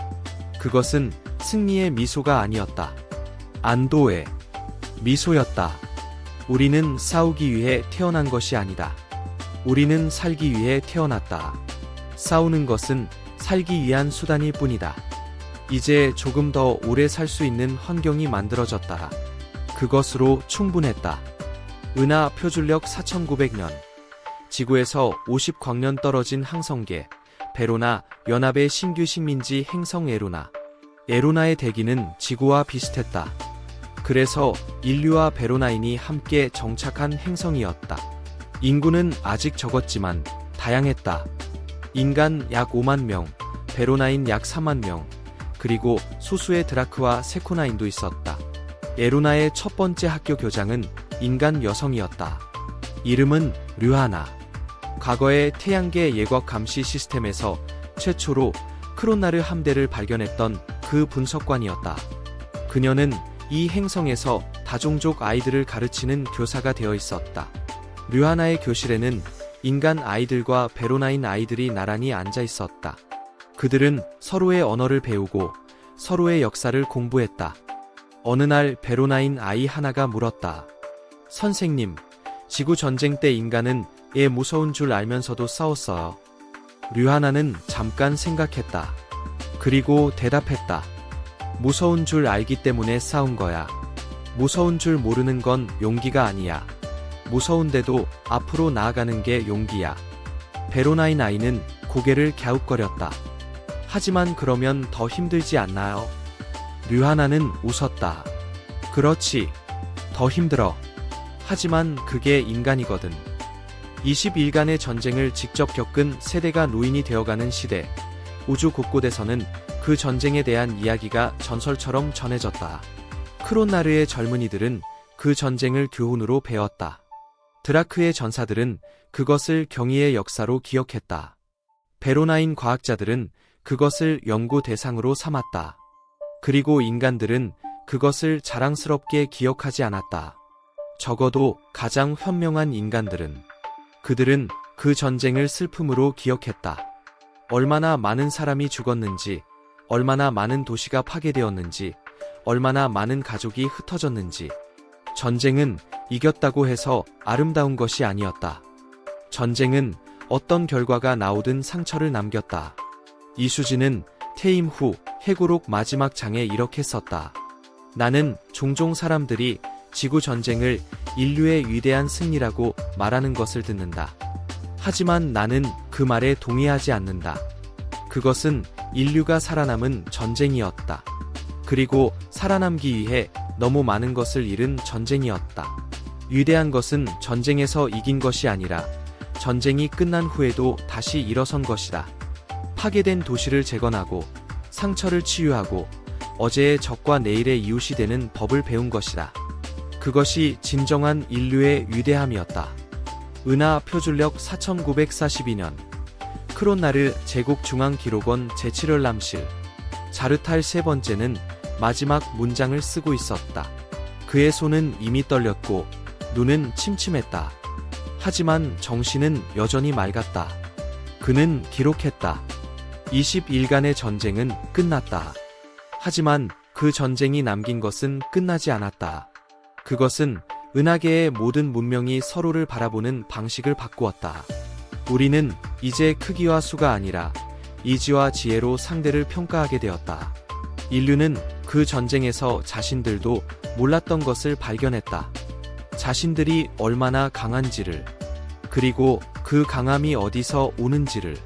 S1: 그것은 승리의 미소가 아니었다. 안도의 미소였다. 우리는 싸우기 위해 태어난 것이 아니다. 우리는 살기 위해 태어났다. 싸우는 것은 살기 위한 수단일 뿐이다. 이제 조금 더 오래 살 수 있는 환경이 만들어졌다. 그것으로 충분했다. 은하 표준력 4900년. 지구에서 50광년 떨어진 항성계, 베로나 연합의 신규 식민지 행성 에로나. 에로나의 대기는 지구와 비슷했다. 그래서 인류와 베로나인이 함께 정착한 행성이었다. 인구는 아직 적었지만 다양했다. 인간 약 5만 명, 베로나인 약 4만 명, 그리고 소수의 드라크와 세코나인도 있었다. 에로나의 첫 번째 학교 교장은 인간 여성이었다. 이름은 류하나. 과거의 태양계 예거 감시 시스템에서 최초로 크로나르 함대를 발견했던 그 분석관이었다. 그녀는 이 행성에서 다종족 아이들을 가르치는 교사가 되어 있었다. 류하나의 교실에는 인간 아이들과 베로나인 아이들이 나란히 앉아 있었다. 그들은 서로의 언어를 배우고 서로의 역사를 공부했다. 어느 날 베로나인 아이 하나가 물었다. 선생님, 지구 전쟁 때 인간은 무서운 줄 알면서도 싸웠어요. 류하나는 잠깐 생각했다. 그리고 대답했다. 무서운 줄 알기 때문에 싸운 거야. 무서운 줄 모르는 건 용기가 아니야. 무서운데도 앞으로 나아가는 게 용기야. 베로나인 아이는 고개를 갸웃거렸다. 하지만 그러면 더 힘들지 않나요? 류하나는 웃었다. 그렇지. 더 힘들어. 하지만 그게 인간이거든. 20일간의 전쟁을 직접 겪은 세대가 노인이 되어가는 시대. 우주 곳곳에서는 그 전쟁에 대한 이야기가 전설처럼 전해졌다. 크로나르의 젊은이들은 그 전쟁을 교훈으로 배웠다. 드라크의 전사들은 그것을 경이의 역사로 기억했다. 베로나인 과학자들은 그것을 연구 대상으로 삼았다. 그리고 인간들은 그것을 자랑스럽게 기억하지 않았다. 적어도 가장 현명한 인간들은. 그들은 그 전쟁을 슬픔으로 기억했다. 얼마나 많은 사람이 죽었는지, 얼마나 많은 도시가 파괴되었는지, 얼마나 많은 가족이 흩어졌는지. 전쟁은 이겼다고 해서 아름다운 것이 아니었다. 전쟁은 어떤 결과가 나오든 상처를 남겼다. 이수진은 퇴임 후 해고록 마지막 장에 이렇게 썼다. 나는 종종 사람들이 지구 전쟁을 인류의 위대한 승리라고 말하는 것을 듣는다. 하지만 나는 그 말에 동의하지 않는다. 그것은 인류가 살아남은 전쟁이었다. 그리고 살아남기 위해 너무 많은 것을 잃은 전쟁이었다. 위대한 것은 전쟁에서 이긴 것이 아니라 전쟁이 끝난 후에도 다시 일어선 것이다. 파괴된 도시를 재건하고 상처를 치유하고 어제의 적과 내일의 이웃이 되는 법을 배운 것이다. 그것이 진정한 인류의 위대함이었다. 은하 표준력 4942년 크로나르 제국중앙기록원 제7열 자르탈 세 번째는 마지막 문장을 쓰고 있었다. 그의 손은 이미 떨렸고 눈은 침침했다. 하지만 정신은 여전히 맑았다. 그는 기록했다. 20일간의 전쟁은 끝났다. 하지만 그 전쟁이 남긴 것은 끝나지 않았다. 그것은 은하계의 모든 문명이 서로를 바라보는 방식을 바꾸었다. 우리는 이제 크기와 수가 아니라 이지와 지혜로 상대를 평가하게 되었다. 인류는 그 전쟁에서 자신들도 몰랐던 것을 발견했다. 자신들이 얼마나 강한지를, 그리고 그 강함이 어디서 오는지를.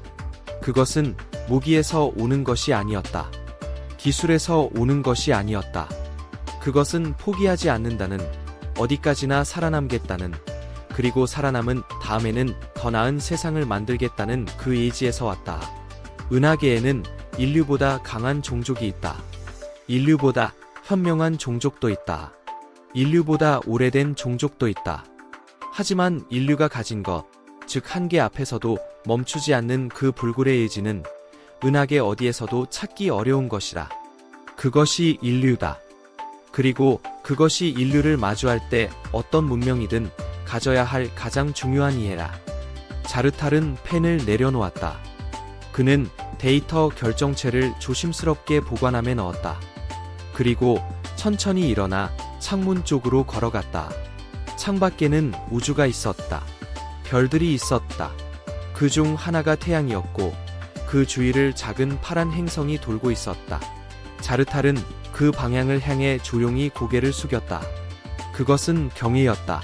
S1: 그것은 무기에서 오는 것이 아니었다. 기술에서 오는 것이 아니었다. 그것은 포기하지 않는다는, 어디까지나 살아남겠다는, 그리고 살아남은 다음에는 더 나은 세상을 만들겠다는 그 의지에서 왔다. 은하계에는 인류보다 강한 종족이 있다. 인류보다 현명한 종족도 있다. 인류보다 오래된 종족도 있다. 하지만 인류가 가진 것, 즉 한계 앞에서도 멈추지 않는 그 불굴의 의지는 은하계 어디에서도 찾기 어려운 것이다. 그것이 인류다. 그리고 그것이 인류를 마주할 때 어떤 문명이든 가져야 할 가장 중요한 이해라. 자르탈은 펜을 내려놓았다. 그는 데이터 결정체를 조심스럽게 보관함에 넣었다. 그리고 천천히 일어나 창문 쪽으로 걸어갔다. 창밖에는 우주가 있었다. 별들이 있었다. 그 중 하나가 태양이었고 그 주위를 작은 파란 행성이 돌고 있었다. 자르탈은 그 방향을 향해 조용히 고개를 숙였다. 그것은 경의였다.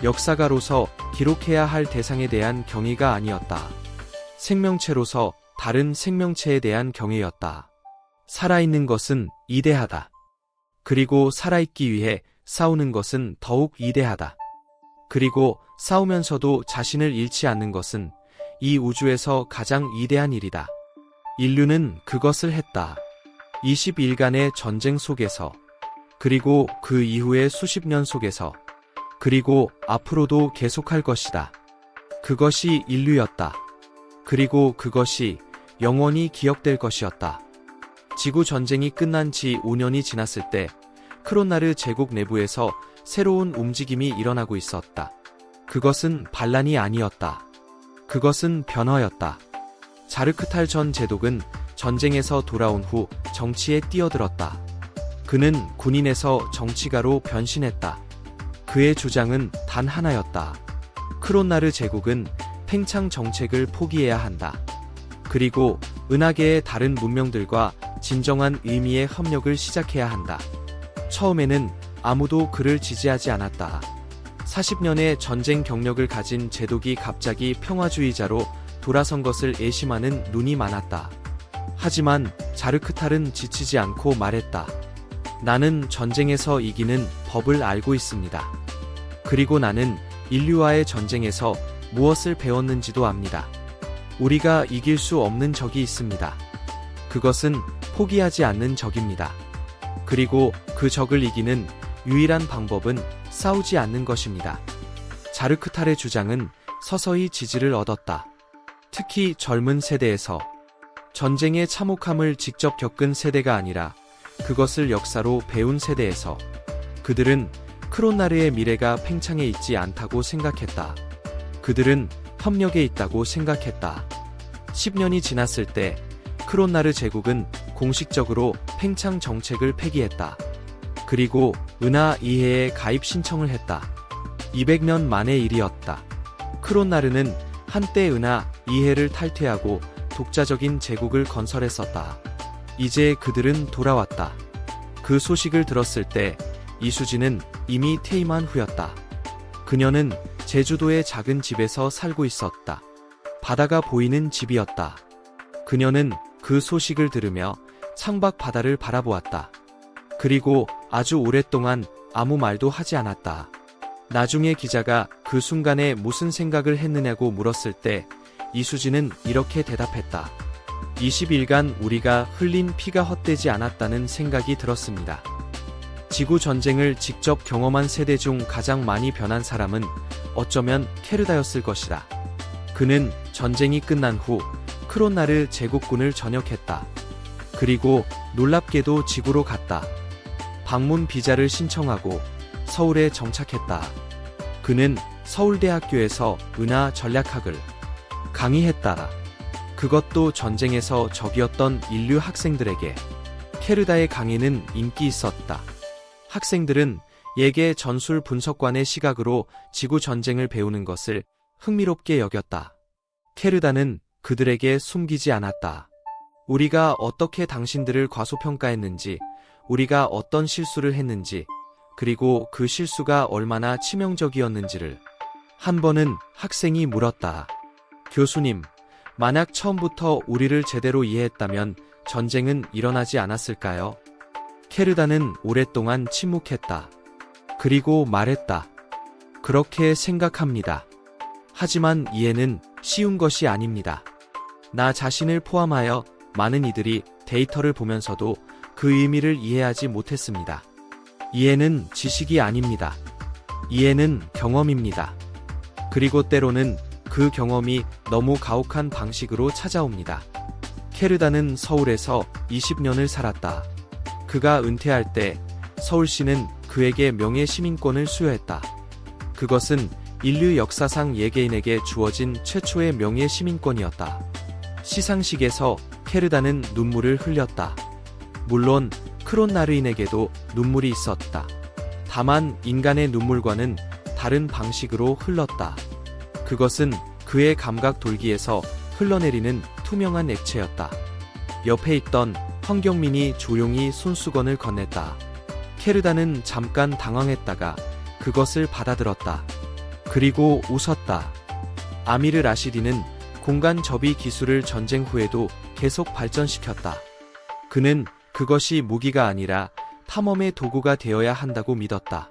S1: 역사가로서 기록해야 할 대상에 대한 경의가 아니었다. 생명체로서 다른 생명체에 대한 경의였다. 살아있는 것은 이대하다. 그리고 살아있기 위해 싸우는 것은 더욱 이대하다. 그리고 싸우면서도 자신을 잃지 않는 것은 이 우주에서 가장 위대한 일이다. 인류는 그것을 했다. 20일간의 전쟁 속에서, 그리고 그 이후의 수십 년 속에서, 그리고 앞으로도 계속할 것이다. 그것이 인류였다. 그리고 그것이 영원히 기억될 것이었다. 지구 전쟁이 끝난 지 5년이 지났을 때 크론나르 제국 내부에서 새로운 움직임이 일어나고 있었다. 그것은 반란이 아니었다. 그것은 변화였다. 자르크탈 전 제독은 전쟁에서 돌아온 후 정치에 뛰어들었다. 그는 군인에서 정치가로 변신했다. 그의 주장은 단 하나였다. 크론나르 제국은 팽창 정책을 포기해야 한다. 그리고 은하계의 다른 문명들과 진정한 의미의 협력을 시작해야 한다. 처음에는 아무도 그를 지지하지 않았다. 40년의 전쟁 경력을 가진 제독이 갑자기 평화주의자로 돌아선 것을 애심하는 눈이 많았다. 하지만 자르크탈은 지치지 않고 말했다. 나는 전쟁에서 이기는 법을 알고 있습니다. 그리고 나는 인류와의 전쟁에서 무엇을 배웠는지도 압니다. 우리가 이길 수 없는 적이 있습니다. 그것은 포기하지 않는 적입니다. 그리고 그 적을 이기는 유일한 방법은 싸우지 않는 것입니다. 자르크탈의 주장은 서서히 지지를 얻었다. 특히 젊은 세대에서. 전쟁의 참혹함을 직접 겪은 세대가 아니라 그것을 역사로 배운 세대에서. 그들은 크론나르의 미래가 팽창해 있지 않다고 생각했다. 그들은 협력에 있다고 생각했다. 10년이 지났을 때 크론나르 제국은 공식적으로 팽창 정책을 폐기했다. 그리고 은하 2해에 가입 신청을 했다. 200년 만의 일이었다. 크론나르는 한때 은하 2해를 탈퇴하고 독자적인 제국을 건설했었다. 이제 그들은 돌아왔다. 그 소식을 들었을 때 이수지는 이미 퇴임한 후였다. 그녀는 제주도의 작은 집에서 살고 있었다. 바다가 보이는 집이었다. 그녀는 그 소식을 들으며 창밖 바다를 바라보았다. 그리고 아주 오랫동안 아무 말도 하지 않았다. 나중에 기자가 그 순간에 무슨 생각을 했느냐고 물었을 때 이수지는 이렇게 대답했다. 20일간 우리가 흘린 피가 헛되지 않았다는 생각이 들었습니다. 지구 전쟁을 직접 경험한 세대 중 가장 많이 변한 사람은 어쩌면 케르다였을 것이다. 그는 전쟁이 끝난 후 크론나르 제국군을 전역했다. 그리고 놀랍게도 지구로 갔다. 방문 비자를 신청하고 서울에 정착했다. 그는 서울대학교에서 은하 전략학을 강의했다. 그것도 전쟁에서 적이었던 인류 학생들에게. 케르다의 강의는 인기 있었다. 학생들은 예계 전술 분석관의 시각으로 지구 전쟁을 배우는 것을 흥미롭게 여겼다. 케르다는 그들에게 숨기지 않았다. 우리가 어떻게 당신들을 과소평가했는지, 우리가 어떤 실수를 했는지, 그리고 그 실수가 얼마나 치명적이었는지를. 한 번은 학생이 물었다. 교수님, 만약 처음부터 우리를 제대로 이해했다면 전쟁은 일어나지 않았을까요? 케르다는 오랫동안 침묵했다. 그리고 말했다. 그렇게 생각합니다. 하지만 이해는 쉬운 것이 아닙니다. 나 자신을 포함하여 많은 이들이 데이터를 보면서도 그 의미를 이해하지 못했습니다. 이해는 지식이 아닙니다. 이해는 경험입니다. 그리고 때로는 그 경험이 너무 가혹한 방식으로 찾아옵니다. 케르다는 서울에서 20년을 살았다. 그가 은퇴할 때 서울시는 그에게 명예시민권을 수여했다. 그것은 인류 역사상 예개인에게 주어진 최초의 명예시민권이었다. 시상식에서 케르다는 눈물을 흘렸다. 물론 크론나르인에게도 눈물이 있었다. 다만 인간의 눈물과는 다른 방식으로 흘렀다. 그것은 그의 감각 돌기에서 흘러내리는 투명한 액체였다. 옆에 있던 황경민이 조용히 손수건을 건넸다. 케르다는 잠깐 당황했다가 그것을 받아들었다. 그리고 웃었다. 아미르 라시디는 공간 접이 기술을 전쟁 후에도 계속 발전시켰다. 그는 그것이 무기가 아니라 탐험의 도구가 되어야 한다고 믿었다.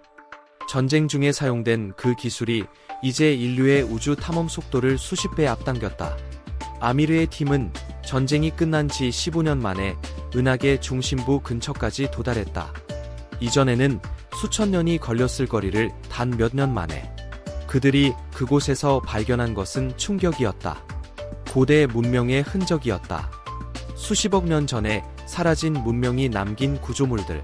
S1: 전쟁 중에 사용된 그 기술이 이제 인류의 우주 탐험 속도를 수십 배 앞당겼다. 아미르의 팀은 전쟁이 끝난 지 15년 만에 은하계 중심부 근처까지 도달했다. 이전에는 수천 년이 걸렸을 거리를 단 몇 년 만에 그들이 그곳에서 발견한 것은 충격이었다. 고대 문명의 흔적이었다. 수십억 년 전에 사라진 문명이 남긴 구조물들,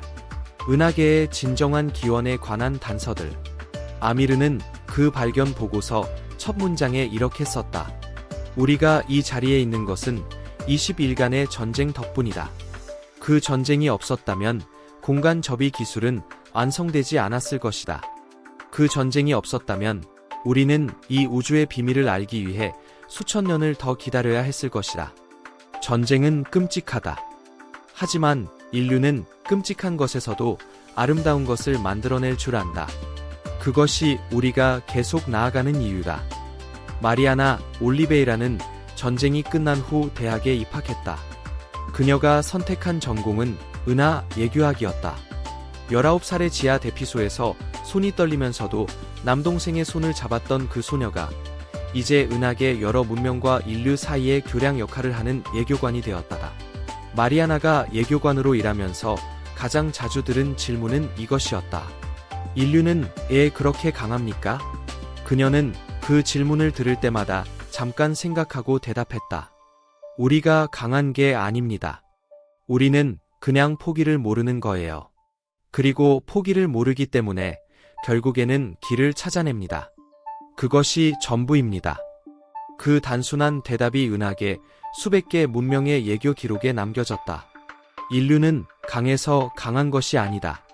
S1: 은하계의 진정한 기원에 관한 단서들. 아미르는 그 발견 보고서 첫 문장에 이렇게 썼다. 우리가 이 자리에 있는 것은 20일간의 전쟁 덕분이다. 그 전쟁이 없었다면 공간 접이 기술은 완성되지 않았을 것이다. 그 전쟁이 없었다면 우리는 이 우주의 비밀을 알기 위해 수천 년을 더 기다려야 했을 것이다. 전쟁은 끔찍하다. 하지만 인류는 끔찍한 것에서도 아름다운 것을 만들어낼 줄 안다. 그것이 우리가 계속 나아가는 이유다. 마리아나 올리베이라는 전쟁이 끝난 후 대학에 입학했다. 그녀가 선택한 전공은 은하 예교학이었다. 19살의 지하 대피소에서 손이 떨리면서도 남동생의 손을 잡았던 그 소녀가 이제 은하계 여러 문명과 인류 사이의 교량 역할을 하는 예교관이 되었다. 마리아나가 예교관으로 일하면서 가장 자주 들은 질문은 이것이었다. 인류는 왜 그렇게 강합니까? 그녀는 그 질문을 들을 때마다 잠깐 생각하고 대답했다. 우리가 강한 게 아닙니다. 우리는 그냥 포기를 모르는 거예요. 그리고 포기를 모르기 때문에 결국에는 길을 찾아냅니다. 그것이 전부입니다. 그 단순한 대답이 은하계 수백 개 문명의 예교 기록에 남겨졌다. 인류는 강해서 강한 것이 아니다.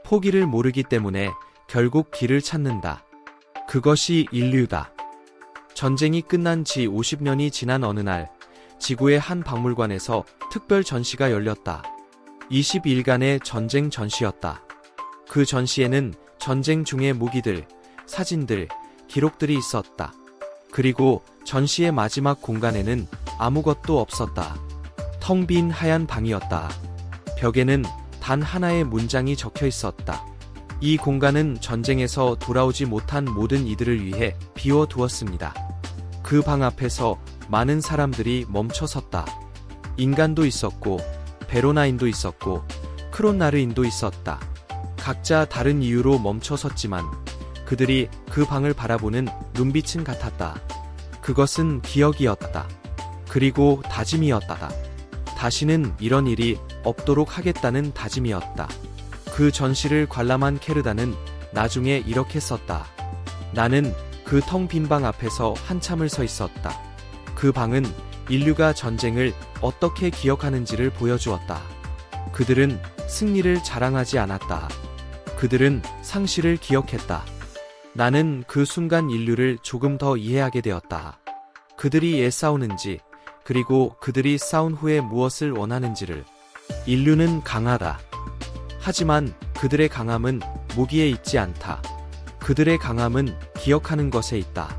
S1: 포기를 모르기 때문에 결국 길을 찾는다. 그것이 인류다. 전쟁이 끝난 지 50년이 지난 어느 날, 지구의 한 박물관에서 특별 전시가 열렸다. 20일간의 전쟁 전시였다. 그 전시에는 전쟁 중의 무기들, 사진들, 기록들이 있었다. 그리고 전시의 마지막 공간에는 아무것도 없었다. 텅 빈 하얀 방이었다. 벽에는 단 하나의 문장이 적혀 있었다. 이 공간은 전쟁에서 돌아오지 못한 모든 이들을 위해 비워두었습니다. 그 방 앞에서 많은 사람들이 멈춰섰다. 인간도 있었고, 베로나인도 있었고, 크론나르인도 있었다. 각자 다른 이유로 멈춰섰지만 그들이 그 방을 바라보는 눈빛은 같았다. 그것은 기억이었다. 그리고 다짐이었다. 다시는 이런 일이 없도록 하겠다는 다짐이었다. 그 전시를 관람한 케르다는 나중에 이렇게 썼다. 나는 그 텅 빈 방 앞에서 한참을 서 있었다. 그 방은 인류가 전쟁을 어떻게 기억하는지를 보여주었다. 그들은 승리를 자랑하지 않았다. 그들은 상실을 기억했다. 나는 그 순간 인류를 조금 더 이해하게 되었다. 그들이 왜 싸우는지, 그리고 그들이 싸운 후에 무엇을 원하는지를. 인류는 강하다. 하지만 그들의 강함은 무기에 있지 않다. 그들의 강함은 기억하는 것에 있다.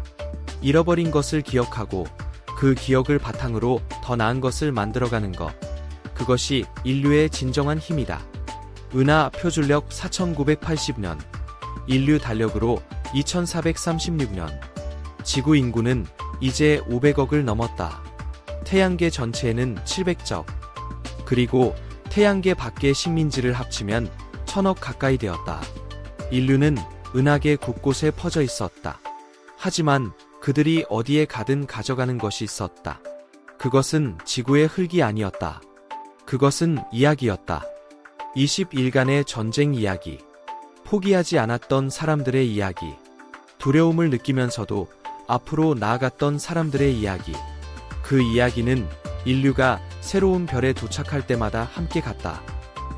S1: 잃어버린 것을 기억하고 그 기억을 바탕으로 더 나은 것을 만들어가는 것. 그것이 인류의 진정한 힘이다. 은하 표준력 4980년, 인류 달력으로 2436년. 지구 인구는 이제 500억을 넘었다. 태양계 전체에는 700적. 그리고 태양계 밖의 식민지를 합치면 1000억 가까이 되었다. 인류는 은하계 곳곳에 퍼져 있었다. 하지만 그들이 어디에 가든 가져가는 것이 있었다. 그것은 지구의 흙이 아니었다. 그것은 이야기였다. 20일간의 전쟁 이야기. 포기하지 않았던 사람들의 이야기. 두려움을 느끼면서도 앞으로 나아갔던 사람들의 이야기. 그 이야기는 인류가 새로운 별에 도착할 때마다 함께 갔다.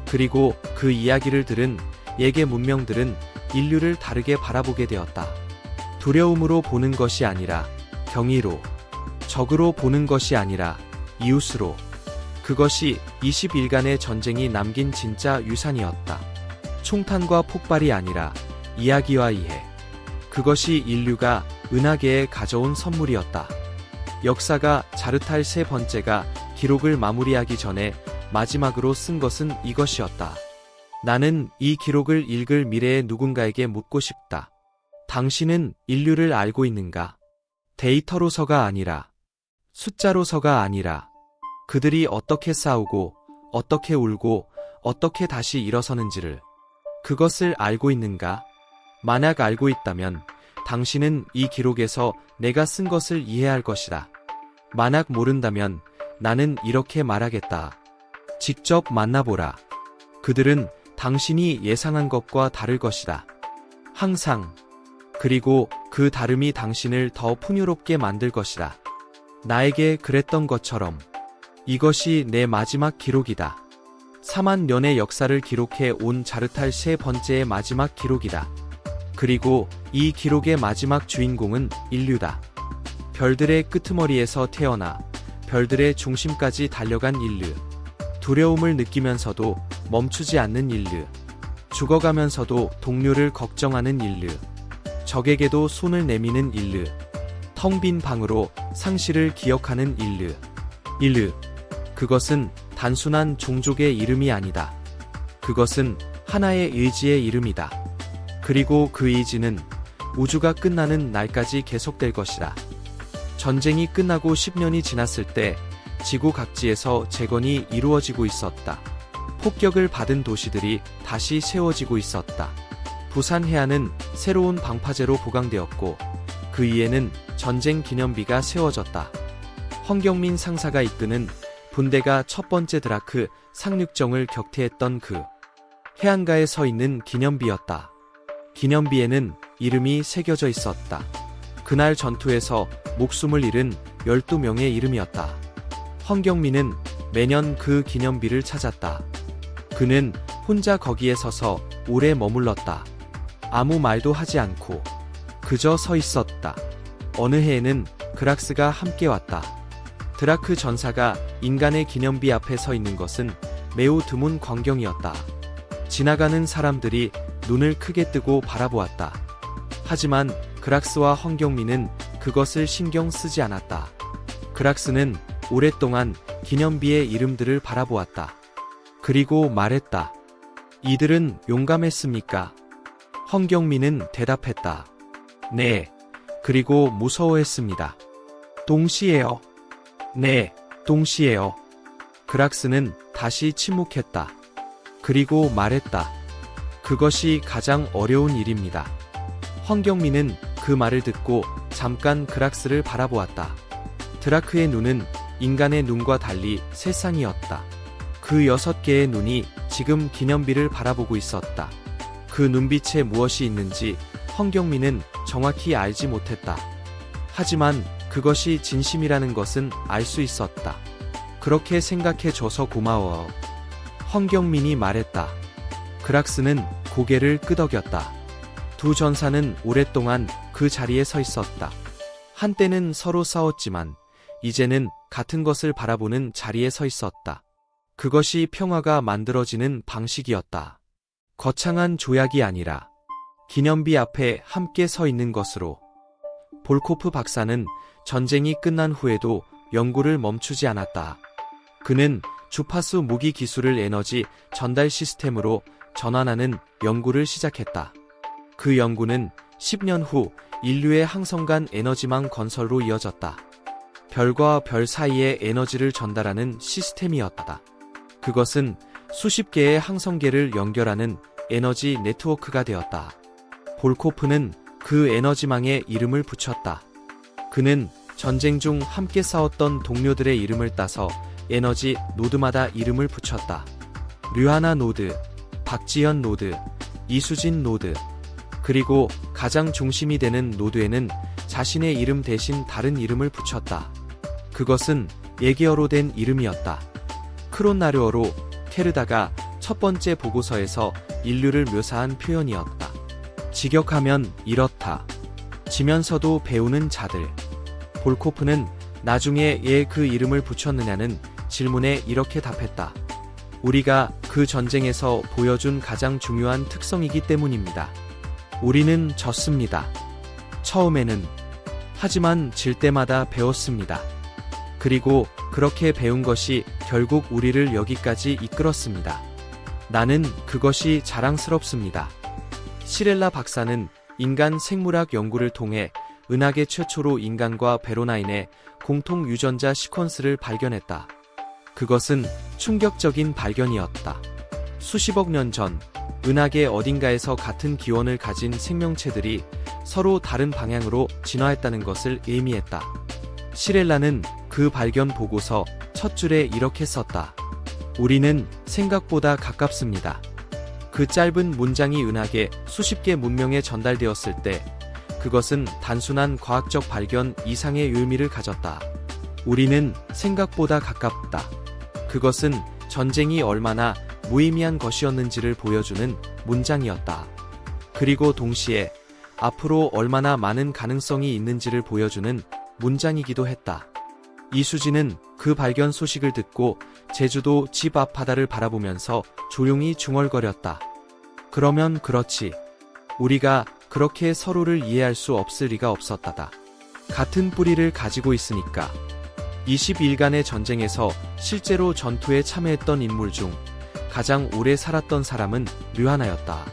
S1: 그리고 그 이야기를 들은 예계 문명들은 인류를 다르게 바라보게 되었다. 두려움으로 보는 것이 아니라 경의로, 적으로 보는 것이 아니라 이웃으로. 그것이 20일간의 전쟁이 남긴 진짜 유산이었다. 총탄과 폭발이 아니라 이야기와 이해. 그것이 인류가 은하계에 가져온 선물이었다. 역사가 자르탈 세 번째가 기록을 마무리하기 전에 마지막으로 쓴 것은 이것이었다. 나는 이 기록을 읽을 미래의 누군가에게 묻고 싶다. 당신은 인류를 알고 있는가? 데이터로서가 아니라, 숫자로서가 아니라, 그들이 어떻게 싸우고, 어떻게 울고, 어떻게 다시 일어서는지를, 그것을 알고 있는가? 만약 알고 있다면, 당신은 이 기록에서 내가 쓴 것을 이해할 것이다. 만약 모른다면, 나는 이렇게 말하겠다. 직접 만나보라. 그들은 당신이 예상한 것과 다를 것이다. 항상. 그리고 그 다름이 당신을 더 풍요롭게 만들 것이다. 나에게 그랬던 것처럼. 이것이 내 마지막 기록이다. 4만 년의 역사를 기록해 온 자르탈 세 번째의 마지막 기록이다. 그리고 이 기록의 마지막 주인공은 인류다. 별들의 끄트머리에서 태어나 별들의 중심까지 달려간 인류. 두려움을 느끼면서도 멈추지 않는 인류. 죽어가면서도 동료를 걱정하는 인류. 적에게도 손을 내미는 인류. 텅 빈 방으로 상실을 기억하는 인류. 인류. 그것은 단순한 종족의 이름이 아니다. 그것은 하나의 의지의 이름이다. 그리고 그 의지는 우주가 끝나는 날까지 계속될 것이다. 전쟁이 끝나고 10년이 지났을 때 지구 각지에서 재건이 이루어지고 있었다. 폭격을 받은 도시들이 다시 세워지고 있었다. 부산 해안은 새로운 방파제로 보강되었고 그 위에는 전쟁 기념비가 세워졌다. 황경민 상사가 이끄는 분대가 첫 번째 드라크 상륙정을 격퇴했던 그 해안가에 서 있는 기념비였다. 기념비에는 이름이 새겨져 있었다. 그날 전투에서 목숨을 잃은 12명의 이름이었다. 황경민은 매년 그 기념비를 찾았다. 그는 혼자 거기에 서서 오래 머물렀다. 아무 말도 하지 않고 그저 서 있었다. 어느 해에는 그락스가 함께 왔다. 드라크 전사가 인간의 기념비 앞에 서 있는 것은 매우 드문 광경이었다. 지나가는 사람들이 눈을 크게 뜨고 바라보았다. 하지만 그락스와 황경민은 그것을 신경 쓰지 않았다. 그락스는 오랫동안 기념비의 이름들을 바라보았다. 그리고 말했다. 이들은 용감했습니까? 황경민은 대답했다. 네. 그리고 무서워했습니다. 동시에요. 네, 동시에요. 그락스는 다시 침묵했다. 그리고 말했다. 그것이 가장 어려운 일입니다. 황경민은 그 말을 듣고 잠깐 그락스를 바라보았다. 드라크의 눈은 인간의 눈과 달리 세상이었다. 그 6개의 눈이 지금 기념비를 바라보고 있었다. 그 눈빛에 무엇이 있는지 황경민은 정확히 알지 못했다. 하지만 그것이 진심이라는 것은 알 수 있었다. 그렇게 생각해줘서 고마워. 황경민이 말했다. 그락스는 고개를 끄덕였다. 두 전사는 오랫동안 그 자리에 서 있었다. 한때는 서로 싸웠지만 이제는 같은 것을 바라보는 자리에 서 있었다. 그것이 평화가 만들어지는 방식이었다. 거창한 조약이 아니라 기념비 앞에 함께 서 있는 것으로. 볼코프 박사는 전쟁이 끝난 후에도 연구를 멈추지 않았다. 그는 주파수 무기 기술을 에너지 전달 시스템으로 전환하는 연구를 시작했다. 그 연구는 10년 후 인류의 항성간 에너지망 건설로 이어졌다. 별과 별 사이에 에너지를 전달하는 시스템이었다. 그것은 수십 개의 항성계를 연결하는 에너지 네트워크가 되었다. 볼코프는 그 에너지망에 이름을 붙였다. 그는 전쟁 중 함께 싸웠던 동료들의 이름을 따서 에너지 노드마다 이름을 붙였다. 류하나 노드, 박지현 노드, 이수진 노드. 그리고 가장 중심이 되는 노드에는 자신의 이름 대신 다른 이름을 붙였다. 그것은 예기어로 된 이름이었다. 크론나르어로 케르다가 첫 번째 보고서에서 인류를 묘사한 표현이었다. 직역하면 이렇다. 지면서도 배우는 자들. 볼코프는 나중에 왜 그 이름을 붙였느냐는 질문에 이렇게 답했다. 우리가 그 전쟁에서 보여준 가장 중요한 특성이기 때문입니다. 우리는 졌습니다. 처음에는. 하지만 질 때마다 배웠습니다. 그리고 그렇게 배운 것이 결국 우리를 여기까지 이끌었습니다. 나는 그것이 자랑스럽습니다. 시렐라 박사는 인간 생물학 연구를 통해 은하계 최초로 인간과 베로나인의 공통 유전자 시퀀스를 발견했다. 그것은 충격적인 발견이었다. 수십억 년 전 은하계 어딘가에서 같은 기원을 가진 생명체들이 서로 다른 방향으로 진화했다는 것을 의미했다. 시렐라는 그 발견 보고서 첫 줄에 이렇게 썼다. 우리는 생각보다 가깝습니다. 그 짧은 문장이 은하계 수십 개 문명에 전달되었을 때 그것은 단순한 과학적 발견 이상의 의미를 가졌다. 우리는 생각보다 가깝다. 그것은 전쟁이 얼마나 무의미한 것이었는지를 보여주는 문장이었다. 그리고 동시에 앞으로 얼마나 많은 가능성이 있는지를 보여주는 문장이기도 했다. 이수지는 그 발견 소식을 듣고 제주도 집 앞 바다를 바라보면서 조용히 중얼거렸다. 그러면 그렇지. 우리가 그렇게 서로를 이해할 수 없을 리가 없었다다. 같은 뿌리를 가지고 있으니까. 22일간의 전쟁에서 실제로 전투에 참여했던 인물 중 가장 오래 살았던 사람은 류하나였다.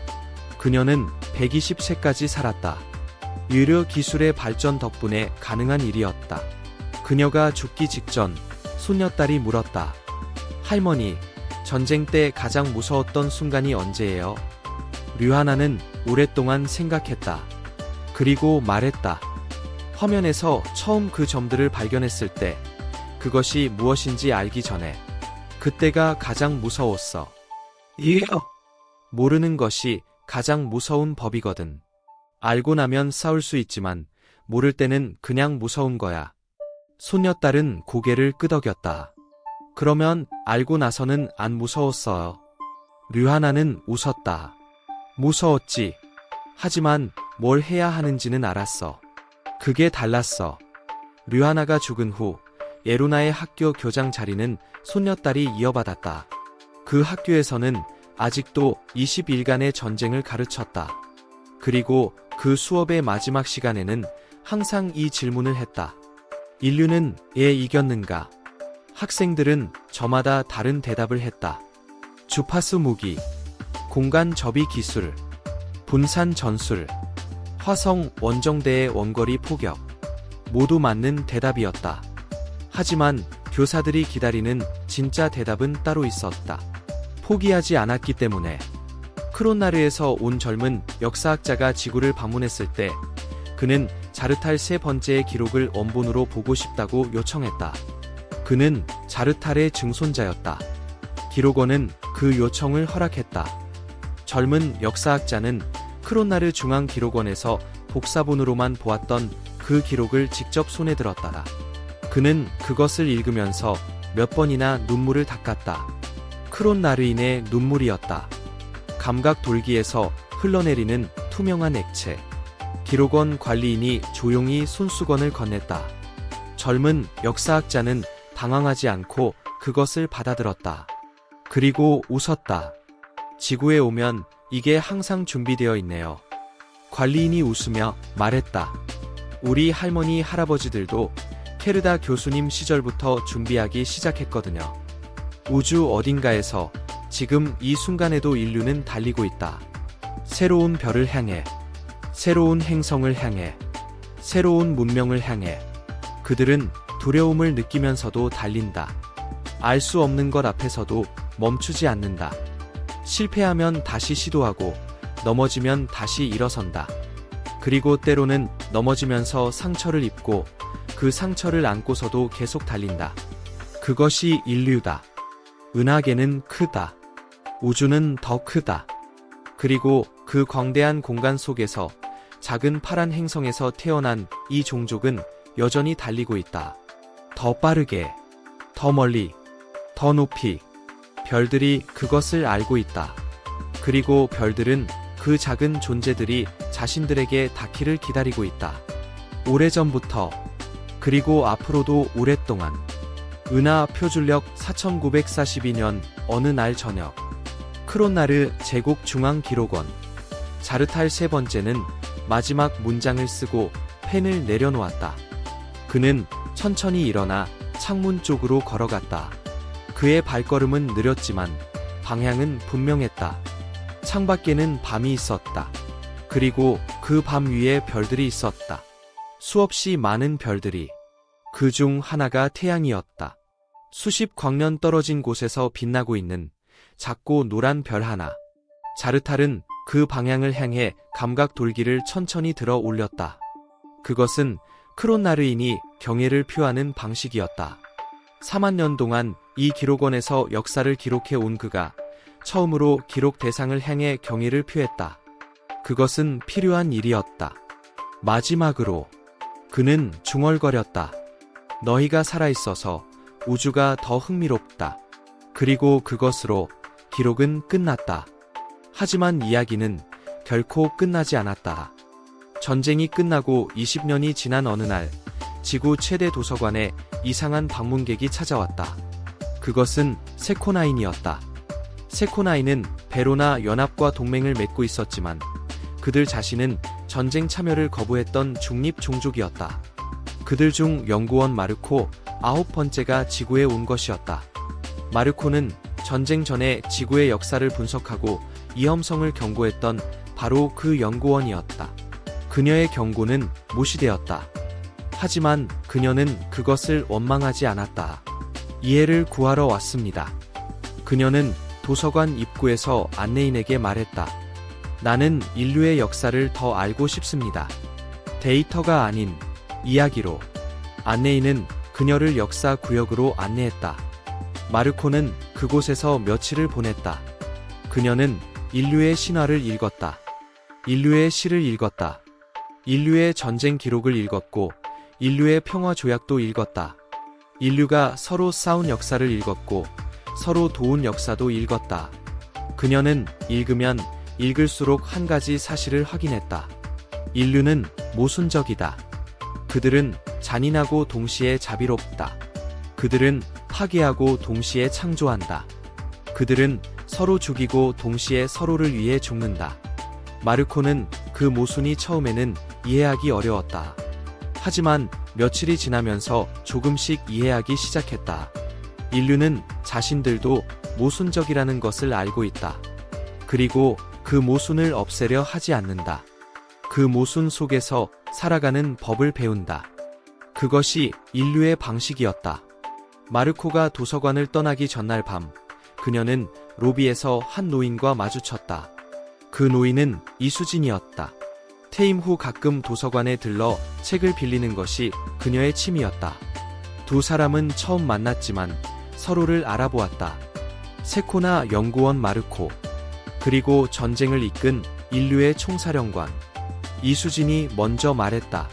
S1: 그녀는 120세까지 살았다. 의료 기술의 발전 덕분에 가능한 일이었다. 그녀가 죽기 직전 손녀딸이 물었다. 할머니, 전쟁 때 가장 무서웠던 순간이 언제예요? 류하나는 오랫동안 생각했다. 그리고 말했다. 화면에서 처음 그 점들을 발견했을 때, 그것이 무엇인지 알기 전에. 그때가 가장 무서웠어.
S2: 이요.
S1: 모르는 것이 가장 무서운 법이거든. 알고 나면 싸울 수 있지만, 모를 때는 그냥 무서운 거야. 손녀딸은 고개를 끄덕였다. 그러면 알고 나서는 안 무서웠어요. 류하나는 웃었다. 무서웠지. 하지만 뭘 해야 하는지는 알았어. 그게 달랐어. 류하나가 죽은 후 예루나의 학교 교장 자리는 손녀딸이 이어받았다. 그 학교에서는 아직도 20일간의 전쟁을 가르쳤다. 그리고 그 수업의 마지막 시간에는 항상 이 질문을 했다. 인류는 왜 이겼는가? 학생들은 저마다 다른 대답을 했다. 주파수 무기, 공간 접이 기술, 분산 전술, 화성 원정대의 원거리 포격. 모두 맞는 대답이었다. 하지만 교사들이 기다리는 진짜 대답은 따로 있었다. 포기하지 않았기 때문에. 크론나르에서 온 젊은 역사학자가 지구를 방문했을 때 그는 자르탈 세 번째의 기록을 원본으로 보고 싶다고 요청했다. 그는 자르탈의 증손자였다. 기록원은 그 요청을 허락했다. 젊은 역사학자는 크론나르 중앙기록원에서 복사본으로만 보았던 그 기록을 직접 손에 들었다. 그는 그것을 읽으면서 몇 번이나 눈물을 닦았다. 크론나르인의 눈물이었다. 감각 돌기에서 흘러내리는 투명한 액체. 기록원 관리인이 조용히 손수건을 건넸다. 젊은 역사학자는 당황하지 않고 그것을 받아들었다. 그리고 웃었다. 지구에 오면 이게 항상 준비되어 있네요. 관리인이 웃으며 말했다. 우리 할머니 할아버지들도 케르다 교수님 시절부터 준비하기 시작했거든요. 우주 어딘가에서 지금 이 순간에도 인류는 달리고 있다. 새로운 별을 향해, 새로운 행성을 향해, 새로운 문명을 향해. 그들은 두려움을 느끼면서도 달린다. 알 수 없는 것 앞에서도 멈추지 않는다. 실패하면 다시 시도하고, 넘어지면 다시 일어선다. 그리고 때로는 넘어지면서 상처를 입고, 그 상처를 안고서도 계속 달린다. 그것이 인류다. 은하계는 크다. 우주는 더 크다. 그리고 그 광대한 공간 속에서 작은 파란 행성에서 태어난 이 종족은 여전히 달리고 있다. 더 빠르게, 더 멀리, 더 높이. 별들이 그것을 알고 있다. 그리고 별들은 그 작은 존재들이 자신들에게 닿기를 기다리고 있다. 오래전부터, 그리고 앞으로도 오랫동안. 은하 표준력 4942년 어느 날 저녁, 크론나르 제국 중앙기록원. 자르탈 세 번째는 마지막 문장을 쓰고 펜을 내려놓았다. 그는 천천히 일어나 창문 쪽으로 걸어갔다. 그의 발걸음은 느렸지만 방향은 분명했다. 창밖에는 밤이 있었다. 그리고 그 밤 위에 별들이 있었다. 수없이 많은 별들이. 그 중 하나가 태양이었다. 수십 광년 떨어진 곳에서 빛나고 있는 작고 노란 별 하나. 자르탈은 그 방향을 향해 감각 돌기를 천천히 들어 올렸다. 그것은 크론나르인이 경애를 표하는 방식이었다. 4만 년 동안 이 기록원에서 역사를 기록해 온 그가 처음으로 기록 대상을 향해 경애를 표했다. 그것은 필요한 일이었다. 마지막으로 그는 중얼거렸다. 너희가 살아있어서 우주가 더 흥미롭다. 그리고 그것으로 기록은 끝났다. 하지만 이야기는 결코 끝나지 않았다. 전쟁이 끝나고 20년이 지난 어느 날, 지구 최대 도서관에 이상한 방문객이 찾아왔다. 그것은 세코나인이었다. 세코나인은 베로나 연합과 동맹을 맺고 있었지만 그들 자신은 전쟁 참여를 거부했던 중립 종족이었다. 그들 중 연구원 마르코 9번째가 지구에 온 것이었다. 마르코는 전쟁 전에 지구의 역사를 분석하고 위험성을 경고했던 바로 그 연구원이었다. 그녀의 경고는 무시되었다. 하지만 그녀는 그것을 원망하지 않았다. 이해를 구하러 왔습니다. 그녀는 도서관 입구에서 안내인에게 말했다. 나는 인류의 역사를 더 알고 싶습니다. 데이터가 아닌 이야기로. 안내인은 그녀를 역사 구역으로 안내했다. 마르코는 그곳에서 며칠을 보냈다. 그녀는 인류의 신화를 읽었다. 인류의 시를 읽었다. 인류의 전쟁 기록을 읽었고 인류의 평화 조약도 읽었다. 인류가 서로 싸운 역사를 읽었고 서로 도운 역사도 읽었다. 그녀는 읽으면 읽을수록 한 가지 사실을 확인했다. 인류는 모순적이다. 그들은 잔인하고 동시에 자비롭다. 그들은 파괴하고 동시에 창조한다. 그들은 서로 죽이고 동시에 서로를 위해 죽는다. 마르코는 그 모순이 처음에는 이해하기 어려웠다. 하지만 며칠이 지나면서 조금씩 이해하기 시작했다. 인류는 자신들도 모순적이라는 것을 알고 있다. 그리고 그 모순을 없애려 하지 않는다. 그 모순 속에서 살아가는 법을 배운다. 그것이 인류의 방식이었다. 마르코가 도서관을 떠나기 전날 밤, 그녀는 로비에서 한 노인과 마주쳤다. 그 노인은 이수진이었다. 퇴임 후 가끔 도서관에 들러 책을 빌리는 것이 그녀의 취미였다. 두 사람은 처음 만났지만 서로를 알아보았다. 세코나 연구원 마르코, 그리고 전쟁을 이끈 인류의 총사령관. 이수진이 먼저 말했다.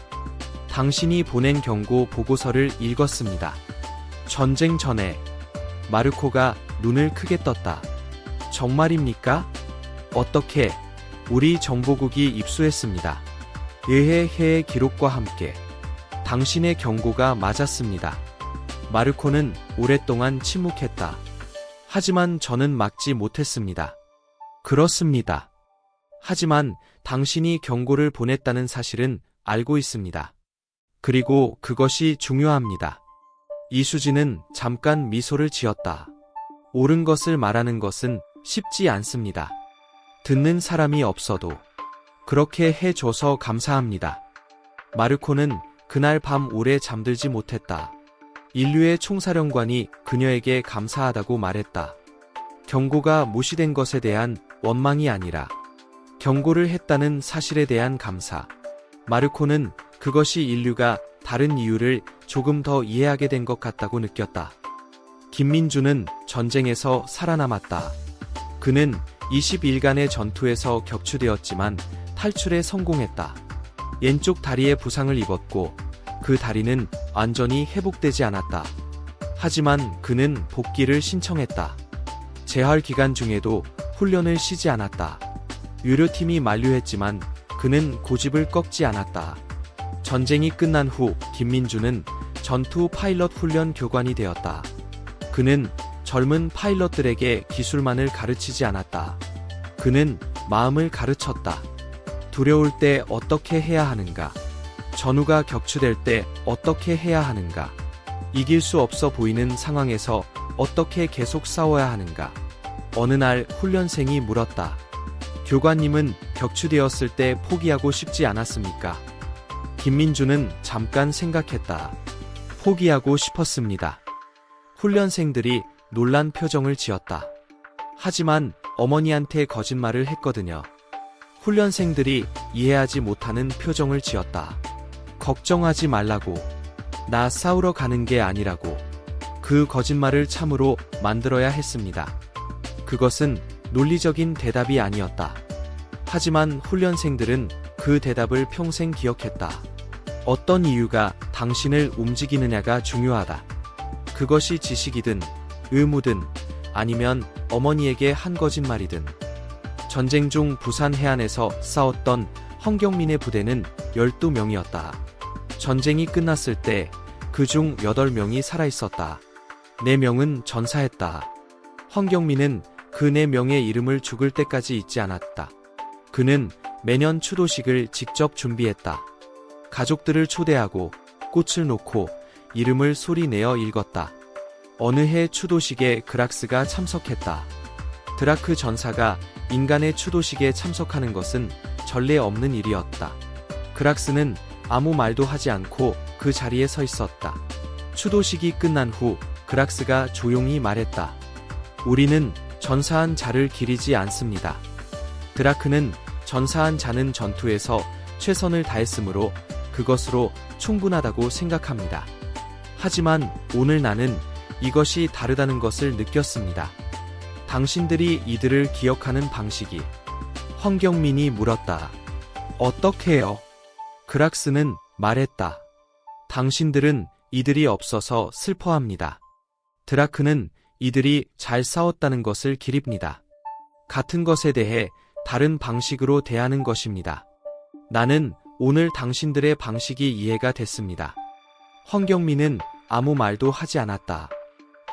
S1: 당신이 보낸 경고 보고서를 읽었습니다. 전쟁 전에. 마르코가 눈을 크게 떴다. 정말입니까? 어떻게? 우리 정보국이 입수했습니다. 의회 해의 기록과 함께. 당신의 경고가 맞았습니다. 마르코는 오랫동안 침묵했다. 하지만 저는 막지 못했습니다. 그렇습니다. 하지만 당신이 경고를 보냈다는 사실은 알고 있습니다. 그리고 그것이 중요합니다. 이수진은 잠깐 미소를 지었다. 옳은 것을 말하는 것은 쉽지 않습니다. 듣는 사람이 없어도. 그렇게 해줘서 감사합니다. 마르코는 그날 밤 오래 잠들지 못했다. 인류의 총사령관이 그녀에게 감사하다고 말했다. 경고가 무시된 것에 대한 원망이 아니라 경고를 했다는 사실에 대한 감사. 마르코는 그것이 인류가 다른 이유를 조금 더 이해하게 된 것 같다고 느꼈다. 김민주는 전쟁에서 살아남았다. 그는 20일간의 전투에서 격추되었지만 탈출에 성공했다. 왼쪽 다리에 부상을 입었고 그 다리는 완전히 회복되지 않았다. 하지만 그는 복귀를 신청했다. 재활 기간 중에도 훈련을 쉬지 않았다. 의료팀이 만류했지만 그는 고집을 꺾지 않았다. 전쟁이 끝난 후 김민주는 전투 파일럿 훈련 교관이 되었다. 그는 젊은 파일럿들에게 기술만을 가르치지 않았다. 그는 마음을 가르쳤다. 두려울 때 어떻게 해야 하는가? 전우가 격추될 때 어떻게 해야 하는가? 이길 수 없어 보이는 상황에서 어떻게 계속 싸워야 하는가? 어느 날 훈련생이 물었다. 교관님은 격추되었을 때 포기하고 싶지 않았습니까? 김민주는 잠깐 생각했다. 포기하고 싶었습니다. 훈련생들이 놀란 표정을 지었다. 하지만 어머니한테 거짓말을 했거든요. 훈련생들이 이해하지 못하는 표정을 지었다. 걱정하지 말라고. 나 싸우러 가는 게 아니라고. 그 거짓말을 참으로 만들어야 했습니다. 그것은 논리적인 대답이 아니었다. 하지만 훈련생들은 그 대답을 평생 기억했다. 어떤 이유가 당신을 움직이느냐가 중요하다. 그것이 지식이든 의무든 아니면 어머니에게 한 거짓말이든. 전쟁 중 부산 해안에서 싸웠던 헌경민의 부대는 12명이었다. 전쟁이 끝났을 때 그중 8명이 살아있었다. 4명은 전사했다. 헌경민은 그 4명의 이름을 죽을 때까지 잊지 않았다. 그는 매년 추도식을 직접 준비했다. 가족들을 초대하고 꽃을 놓고 이름을 소리내어 읽었다. 어느 해 추도식에 그락스가 참석했다. 드라크 전사가 인간의 추도식에 참석하는 것은 전례 없는 일이었다. 그락스는 아무 말도 하지 않고 그 자리에 서 있었다. 추도식이 끝난 후 그락스가 조용히 말했다. 우리는 전사한 자를 기리지 않습니다. 드라크는 전사한 자는 전투에서 최선을 다했으므로 그것으로 충분하다고 생각합니다. 하지만 오늘 나는 이것이 다르다는 것을 느꼈습니다. 당신들이 이들을 기억하는 방식이. 헌경민이 물었다. 어떻게요? 그락스는 말했다. 당신들은 이들이 없어서 슬퍼합니다. 드라크는 이들이 잘 싸웠다는 것을 기립니다. 같은 것에 대해 다른 방식으로 대하는 것입니다. 나는 오늘 당신들의 방식이 이해가 됐습니다. 헌경민은 아무 말도 하지 않았다.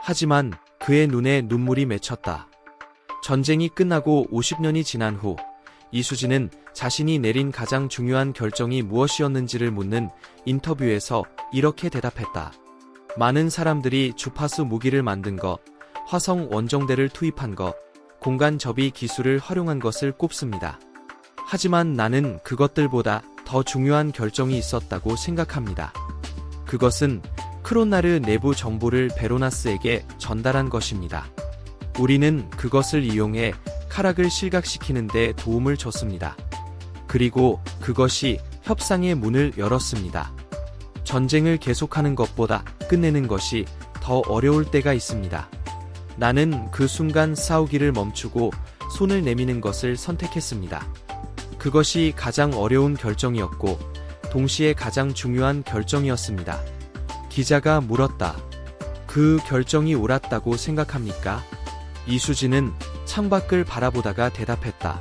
S1: 하지만 그의 눈에 눈물이 맺혔다. 전쟁이 끝나고 50년이 지난 후 이수진은 자신이 내린 가장 중요한 결정이 무엇이었는지를 묻는 인터뷰에서 이렇게 대답했다. 많은 사람들이 주파수 무기를 만든 것, 화성 원정대를 투입한 것, 공간 접이 기술을 활용한 것을 꼽습니다. 하지만 나는 그것들보다 더 중요한 결정이 있었다고 생각합니다. 그것은 크론나르 내부 정보를 베로나스에게 전달한 것입니다. 우리는 그것을 이용해 카락을 실각시키는 데 도움을 줬습니다. 그리고 그것이 협상의 문을 열었습니다. 전쟁을 계속하는 것보다 끝내는 것이 더 어려울 때가 있습니다. 나는 그 순간 싸우기를 멈추고 손을 내미는 것을 선택했습니다. 그것이 가장 어려운 결정이었고 동시에 가장 중요한 결정이었습니다. 기자가 물었다. 그 결정이 옳았다고 생각합니까? 이수진은 창밖을 바라보다가 대답했다.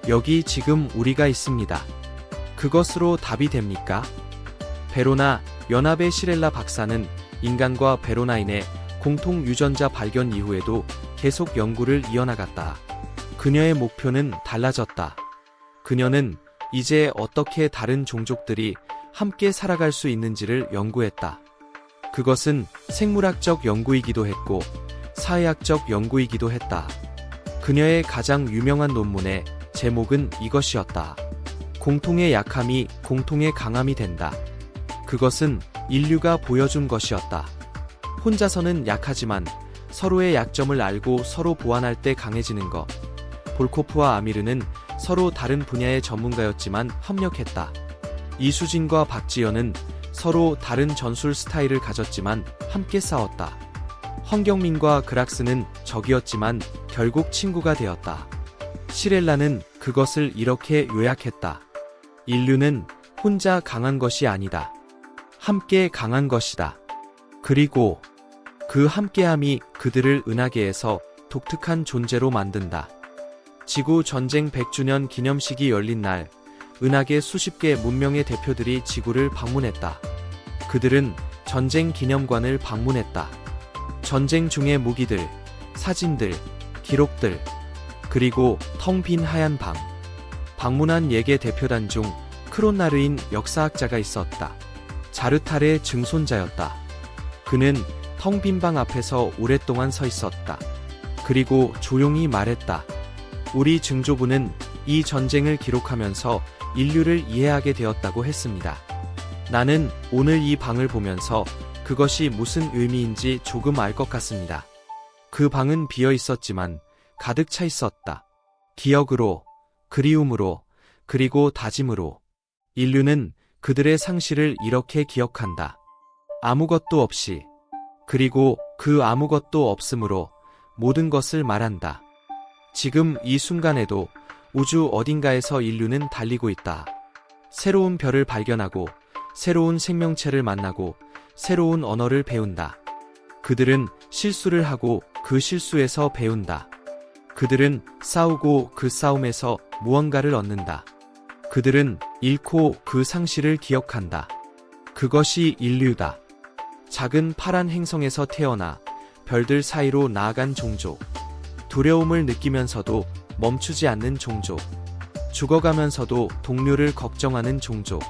S1: 여기 지금 우리가 있습니다. 그것으로 답이 됩니까? 베로나 연합의 시렐라 박사는 인간과 베로나인의 공통 유전자 발견 이후에도 계속 연구를 이어나갔다. 그녀의 목표는 달라졌다. 그녀는 이제 어떻게 다른 종족들이 함께 살아갈 수 있는지를 연구했다. 그것은 생물학적 연구이기도 했고 사회학적 연구이기도 했다. 그녀의 가장 유명한 논문의 제목은 이것이었다. 공통의 약함이 공통의 강함이 된다. 그것은 인류가 보여준 것이었다. 혼자서는 약하지만 서로의 약점을 알고 서로 보완할 때 강해지는 것. 볼코프와 아미르는 서로 다른 분야의 전문가였지만 협력했다. 이수진과 박지연은 서로 다른 전술 스타일을 가졌지만 함께 싸웠다. 헌경민과 그락스는 적이었지만 결국 친구가 되었다. 시렐라는 그것을 이렇게 요약했다. 인류는 혼자 강한 것이 아니다. 함께 강한 것이다. 그리고 그 함께함이 그들을 은하계에서 독특한 존재로 만든다. 지구 전쟁 100주년 기념식이 열린 날, 은하계 수십 개 문명의 대표들이 지구를 방문했다. 그들은 전쟁 기념관을 방문했다. 전쟁 중의 무기들, 사진들, 기록들, 그리고 텅 빈 하얀 방. 방문한 예계 대표단 중 크론나르인 역사학자가 있었다. 자르탈의 증손자였다. 그는 텅 빈 방 앞에서 오랫동안 서 있었다. 그리고 조용히 말했다. 우리 증조부는 이 전쟁을 기록하면서 인류를 이해하게 되었다고 했습니다. 나는 오늘 이 방을 보면서 그것이 무슨 의미인지 조금 알 것 같습니다. 그 방은 비어 있었지만 가득 차 있었다. 기억으로, 그리움으로, 그리고 다짐으로. 인류는 그들의 상실을 이렇게 기억한다. 아무것도 없이, 그리고 그 아무것도 없음으로 모든 것을 말한다. 지금 이 순간에도 우주 어딘가에서 인류는 달리고 있다. 새로운 별을 발견하고, 새로운 생명체를 만나고, 새로운 언어를 배운다. 그들은 실수를 하고 그 실수에서 배운다. 그들은 싸우고 그 싸움에서 무언가를 얻는다. 그들은 잃고 그 상실을 기억한다. 그것이 인류다. 작은 파란 행성에서 태어나 별들 사이로 나아간 종족. 두려움을 느끼면서도 멈추지 않는 종족. 죽어가면서도 동료를 걱정하는 종족.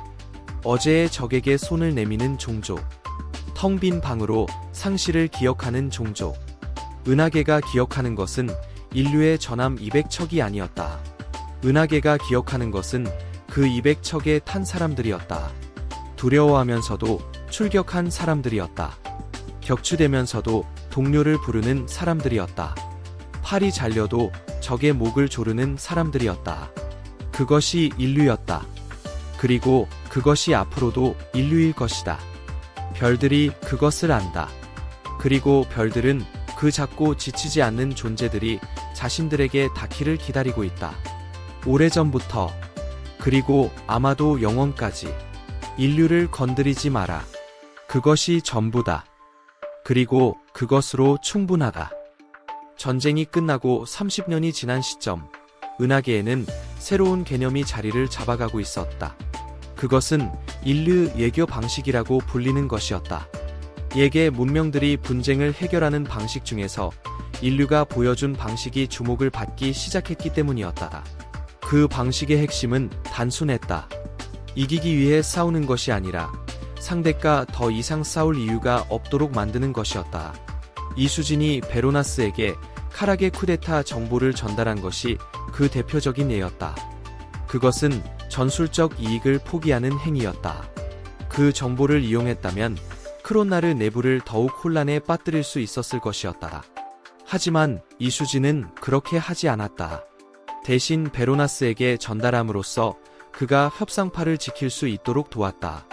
S1: 어제의 적에게 손을 내미는 종족. 텅 빈 방으로 상실을 기억하는 종족. 은하계가 기억하는 것은 인류의 전함 200척이 아니었다. 은하계가 기억하는 것은 그 200척에 탄 사람들이었다. 두려워하면서도 출격한 사람들이었다. 격추되면서도 동료를 부르는 사람들이었다. 팔이 잘려도 적의 목을 조르는 사람들이었다. 그것이 인류였다. 그리고 그것이 앞으로도 인류일 것이다. 별들이 그것을 안다. 그리고 별들은 그 작고 지치지 않는 존재들이 자신들에게 닿기를 기다리고 있다. 오래전부터, 그리고 아마도 영원까지 인류를 건드리지 마라. 그것이 전부다. 그리고 그것으로 충분하다. 전쟁이 끝나고 30년이 지난 시점, 은하계에는 새로운 개념이 자리를 잡아가고 있었다. 그것은 인류 예교 방식이라고 불리는 것이었다. 예계 문명들이 분쟁을 해결하는 방식 중에서 인류가 보여준 방식이 주목을 받기 시작했기 때문이었다. 그 방식의 핵심은 단순했다. 이기기 위해 싸우는 것이 아니라 상대가 더 이상 싸울 이유가 없도록 만드는 것이었다. 이수진이 베로나스에게 카락의 쿠데타 정보를 전달한 것이 그 대표적인 예였다. 그것은 전술적 이익을 포기하는 행위였다. 그 정보를 이용했다면 크론나르 내부를 더욱 혼란에 빠뜨릴 수 있었을 것이었다. 하지만 이수진은 그렇게 하지 않았다. 대신 베로나스에게 전달함으로써 그가 협상파를 지킬 수 있도록 도왔다.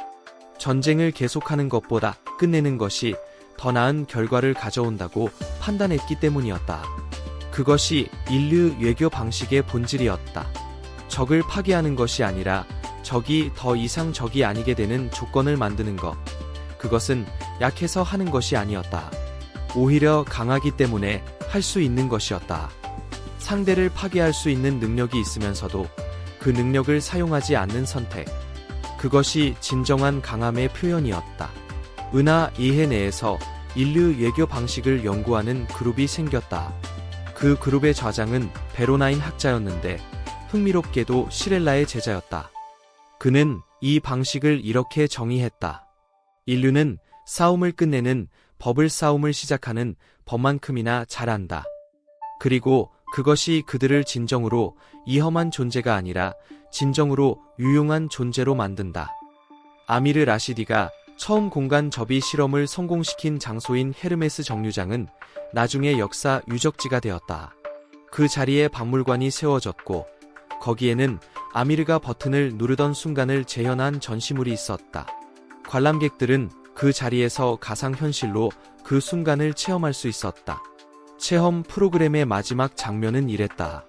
S1: 전쟁을 계속하는 것보다 끝내는 것이 더 나은 결과를 가져온다고 판단했기 때문이었다. 그것이 인류 외교 방식의 본질이었다. 적을 파괴하는 것이 아니라 적이 더 이상 적이 아니게 되는 조건을 만드는 것. 그것은 약해서 하는 것이 아니었다. 오히려 강하기 때문에 할 수 있는 것이었다. 상대를 파괴할 수 있는 능력이 있으면서도 그 능력을 사용하지 않는 선택. 그것이 진정한 강함의 표현이었다. 은하 이해 내에서 인류 외교 방식을 연구하는 그룹이 생겼다. 그 그룹의 좌장은 베로나인 학자였는데 흥미롭게도 시렐라의 제자였다. 그는 이 방식을 이렇게 정의했다. 인류는 싸움을 끝내는 법을 싸움을 시작하는 법만큼이나 잘한다. 그리고 그것이 그들을 진정으로 이험한 존재가 아니라 진정으로 유용한 존재로 만든다. 아미르 라시디가 처음 공간 접이 실험을 성공시킨 장소인 헤르메스 정류장은 나중에 역사 유적지가 되었다. 그 자리에 박물관이 세워졌고 거기에는 아미르가 버튼을 누르던 순간을 재현한 전시물이 있었다. 관람객들은 그 자리에서 가상현실로 그 순간을 체험할 수 있었다. 체험 프로그램의 마지막 장면은 이랬다.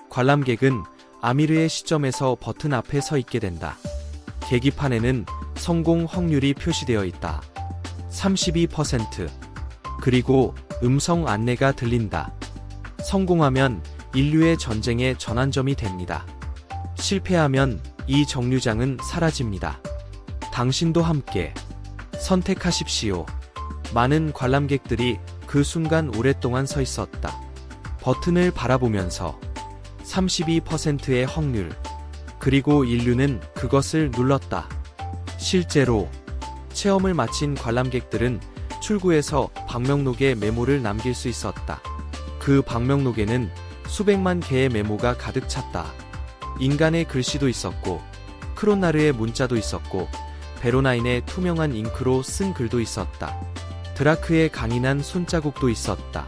S1: 관람객은 아미르의 시점에서 버튼 앞에 서 있게 된다. 계기판에는 성공 확률이 표시되어 있다. 32%. 그리고 음성 안내가 들린다. 성공하면 인류의 전쟁의 전환점이 됩니다. 실패하면 이 정류장은 사라집니다. 당신도 함께 선택하십시오. 많은 관람객들이 그 순간 오랫동안 서 있었다. 버튼을 바라보면서 32%의 확률. 그리고 인류는 그것을 눌렀다. 실제로 체험을 마친 관람객들은 출구에서 방명록에 메모를 남길 수 있었다. 그 방명록에는 수백만 개의 메모가 가득 찼다. 인간의 글씨도 있었고, 크로나르의 문자도 있었고, 베로나인의 투명한 잉크로 쓴 글도 있었다. 드라크의 강인한 손자국도 있었다.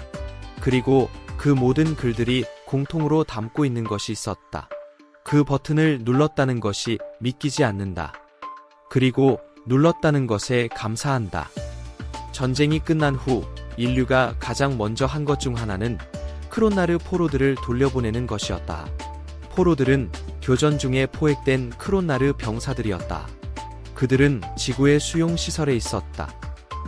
S1: 그리고 그 모든 글들이 공통으로 담고 있는 것이 있었다. 그 버튼을 눌렀다는 것이 믿기지 않는다. 그리고 눌렀다는 것에 감사한다. 전쟁이 끝난 후 인류가 가장 먼저 한 것 중 하나는 크로나르 포로들을 돌려보내는 것이었다. 포로들은 교전 중에 포획된 크로나르 병사들이었다. 그들은 지구의 수용시설에 있었다.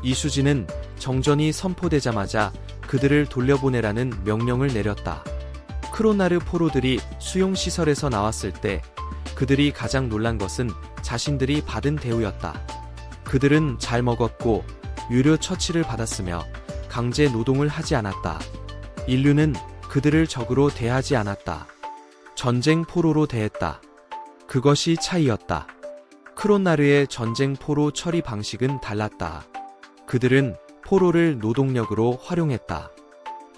S1: 이수진은 정전이 선포되자마자 그들을 돌려보내라는 명령을 내렸다. 크로나르 포로들이 수용시설에서 나왔을 때 그들이 가장 놀란 것은 자신들이 받은 대우였다. 그들은 잘 먹었고 유료 처치를 받았으며 강제 노동을 하지 않았다. 인류는 그들을 적으로 대하지 않았다. 전쟁 포로로 대했다. 그것이 차이였다. 크로나르의 전쟁 포로 처리 방식은 달랐다. 그들은 포로를 노동력으로 활용했다.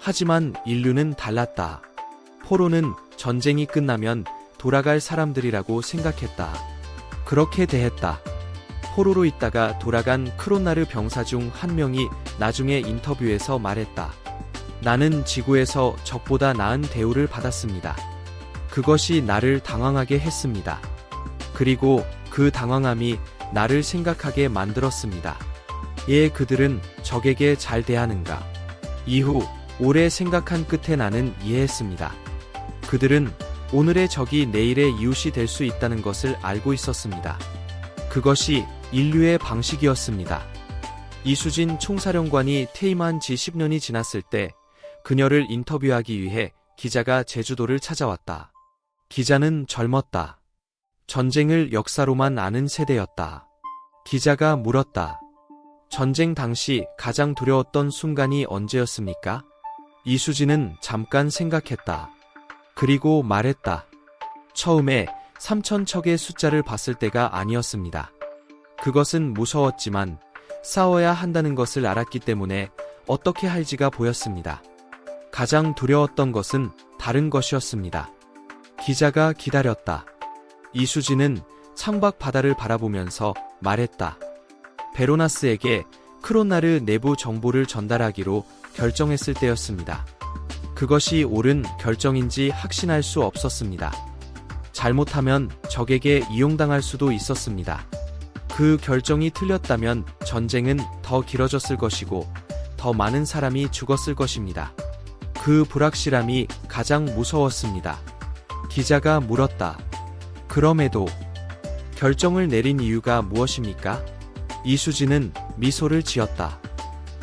S1: 하지만 인류는 달랐다. 포로는 전쟁이 끝나면 돌아갈 사람들이라고 생각했다. 그렇게 대했다. 포로로 있다가 돌아간 크로나르 병사 중 한 명이 나중에 인터뷰에서 말했다. 나는 지구에서 적보다 나은 대우를 받았습니다. 그것이 나를 당황하게 했습니다. 그리고 그 당황함이 나를 생각하게 만들었습니다. 예, 그들은 적에게 잘 대하는가? 이후 오래 생각한 끝에 나는 이해했습니다. 그들은 오늘의 적이 내일의 이웃이 될 수 있다는 것을 알고 있었습니다. 그것이 인류의 방식이었습니다. 이수진 총사령관이 퇴임한 지 10년이 지났을 때 그녀를 인터뷰하기 위해 기자가 제주도를 찾아왔다. 기자는 젊었다. 전쟁을 역사로만 아는 세대였다. 기자가 물었다. 전쟁 당시 가장 두려웠던 순간이 언제였습니까? 이수진은 잠깐 생각했다. 그리고 말했다. 처음에 3,000척의 숫자를 봤을 때가 아니었습니다. 그것은 무서웠지만 싸워야 한다는 것을 알았기 때문에 어떻게 할지가 보였습니다. 가장 두려웠던 것은 다른 것이었습니다. 기자가 기다렸다. 이수진은 창밖 바다를 바라보면서 말했다. 베로나스에게 크로나르 내부 정보를 전달하기로 결정했을 때였습니다. 그것이 옳은 결정인지 확신할 수 없었습니다. 잘못하면 적에게 이용당할 수도 있었습니다. 그 결정이 틀렸다면 전쟁은 더 길어졌을 것이고 더 많은 사람이 죽었을 것입니다. 그 불확실함이 가장 무서웠습니다. 기자가 물었다. 그럼에도 결정을 내린 이유가 무엇입니까? 이수진은 미소를 지었다.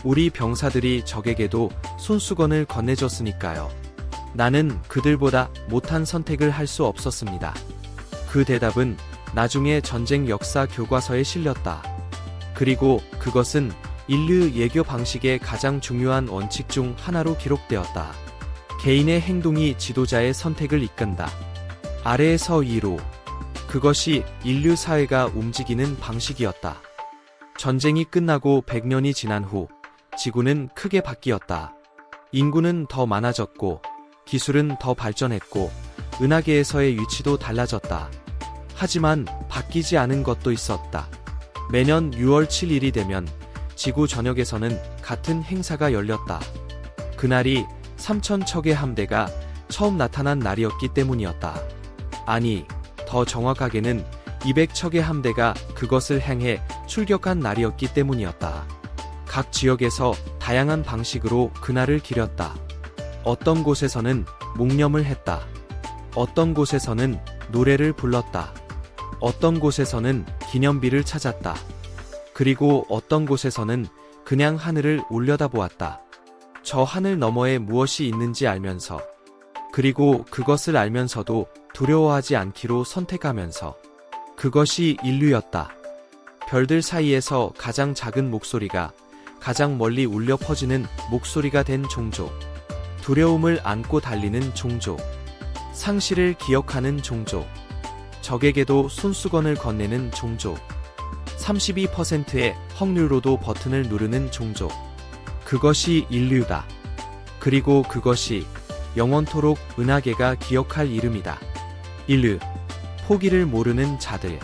S1: 우리 병사들이 적에게도 손수건을 건네줬으니까요. 나는 그들보다 못한 선택을 할 수 없었습니다. 그 대답은 나중에 전쟁 역사 교과서에 실렸다. 그리고 그것은 인류 예교 방식의 가장 중요한 원칙 중 하나로 기록되었다. 개인의 행동이 지도자의 선택을 이끈다. 아래에서 위로. 그것이 인류 사회가 움직이는 방식이었다. 전쟁이 끝나고 100년이 지난 후 지구는 크게 바뀌었다. 인구는 더 많아졌고 기술은 더 발전했고 은하계에서의 위치도 달라졌다. 하지만 바뀌지 않은 것도 있었다. 매년 6월 7일이 되면 지구 전역에서는 같은 행사가 열렸다. 그날이 3,000척의 함대가 처음 나타난 날이었기 때문이었다. 아니, 더 정확하게는 200척의 함대가 그것을 향해 출격한 날이었기 때문이었다. 각 지역에서 다양한 방식으로 그날을 기렸다. 어떤 곳에서는 묵념을 했다. 어떤 곳에서는 노래를 불렀다. 어떤 곳에서는 기념비를 찾았다. 그리고 어떤 곳에서는 그냥 하늘을 올려다보았다. 저 하늘 너머에 무엇이 있는지 알면서 그리고 그것을 알면서도 두려워하지 않기로 선택하면서. 그것이 인류였다. 별들 사이에서 가장 작은 목소리가 가장 멀리 울려 퍼지는 목소리가 된 종족. 두려움을 안고 달리는 종족. 상실을 기억하는 종족. 적에게도 손수건을 건네는 종족. 32%의 확률로도 버튼을 누르는 종족. 그것이 인류다. 그리고 그것이 영원토록 은하계가 기억할 이름이다. 인류. 포기를 모르는 자들.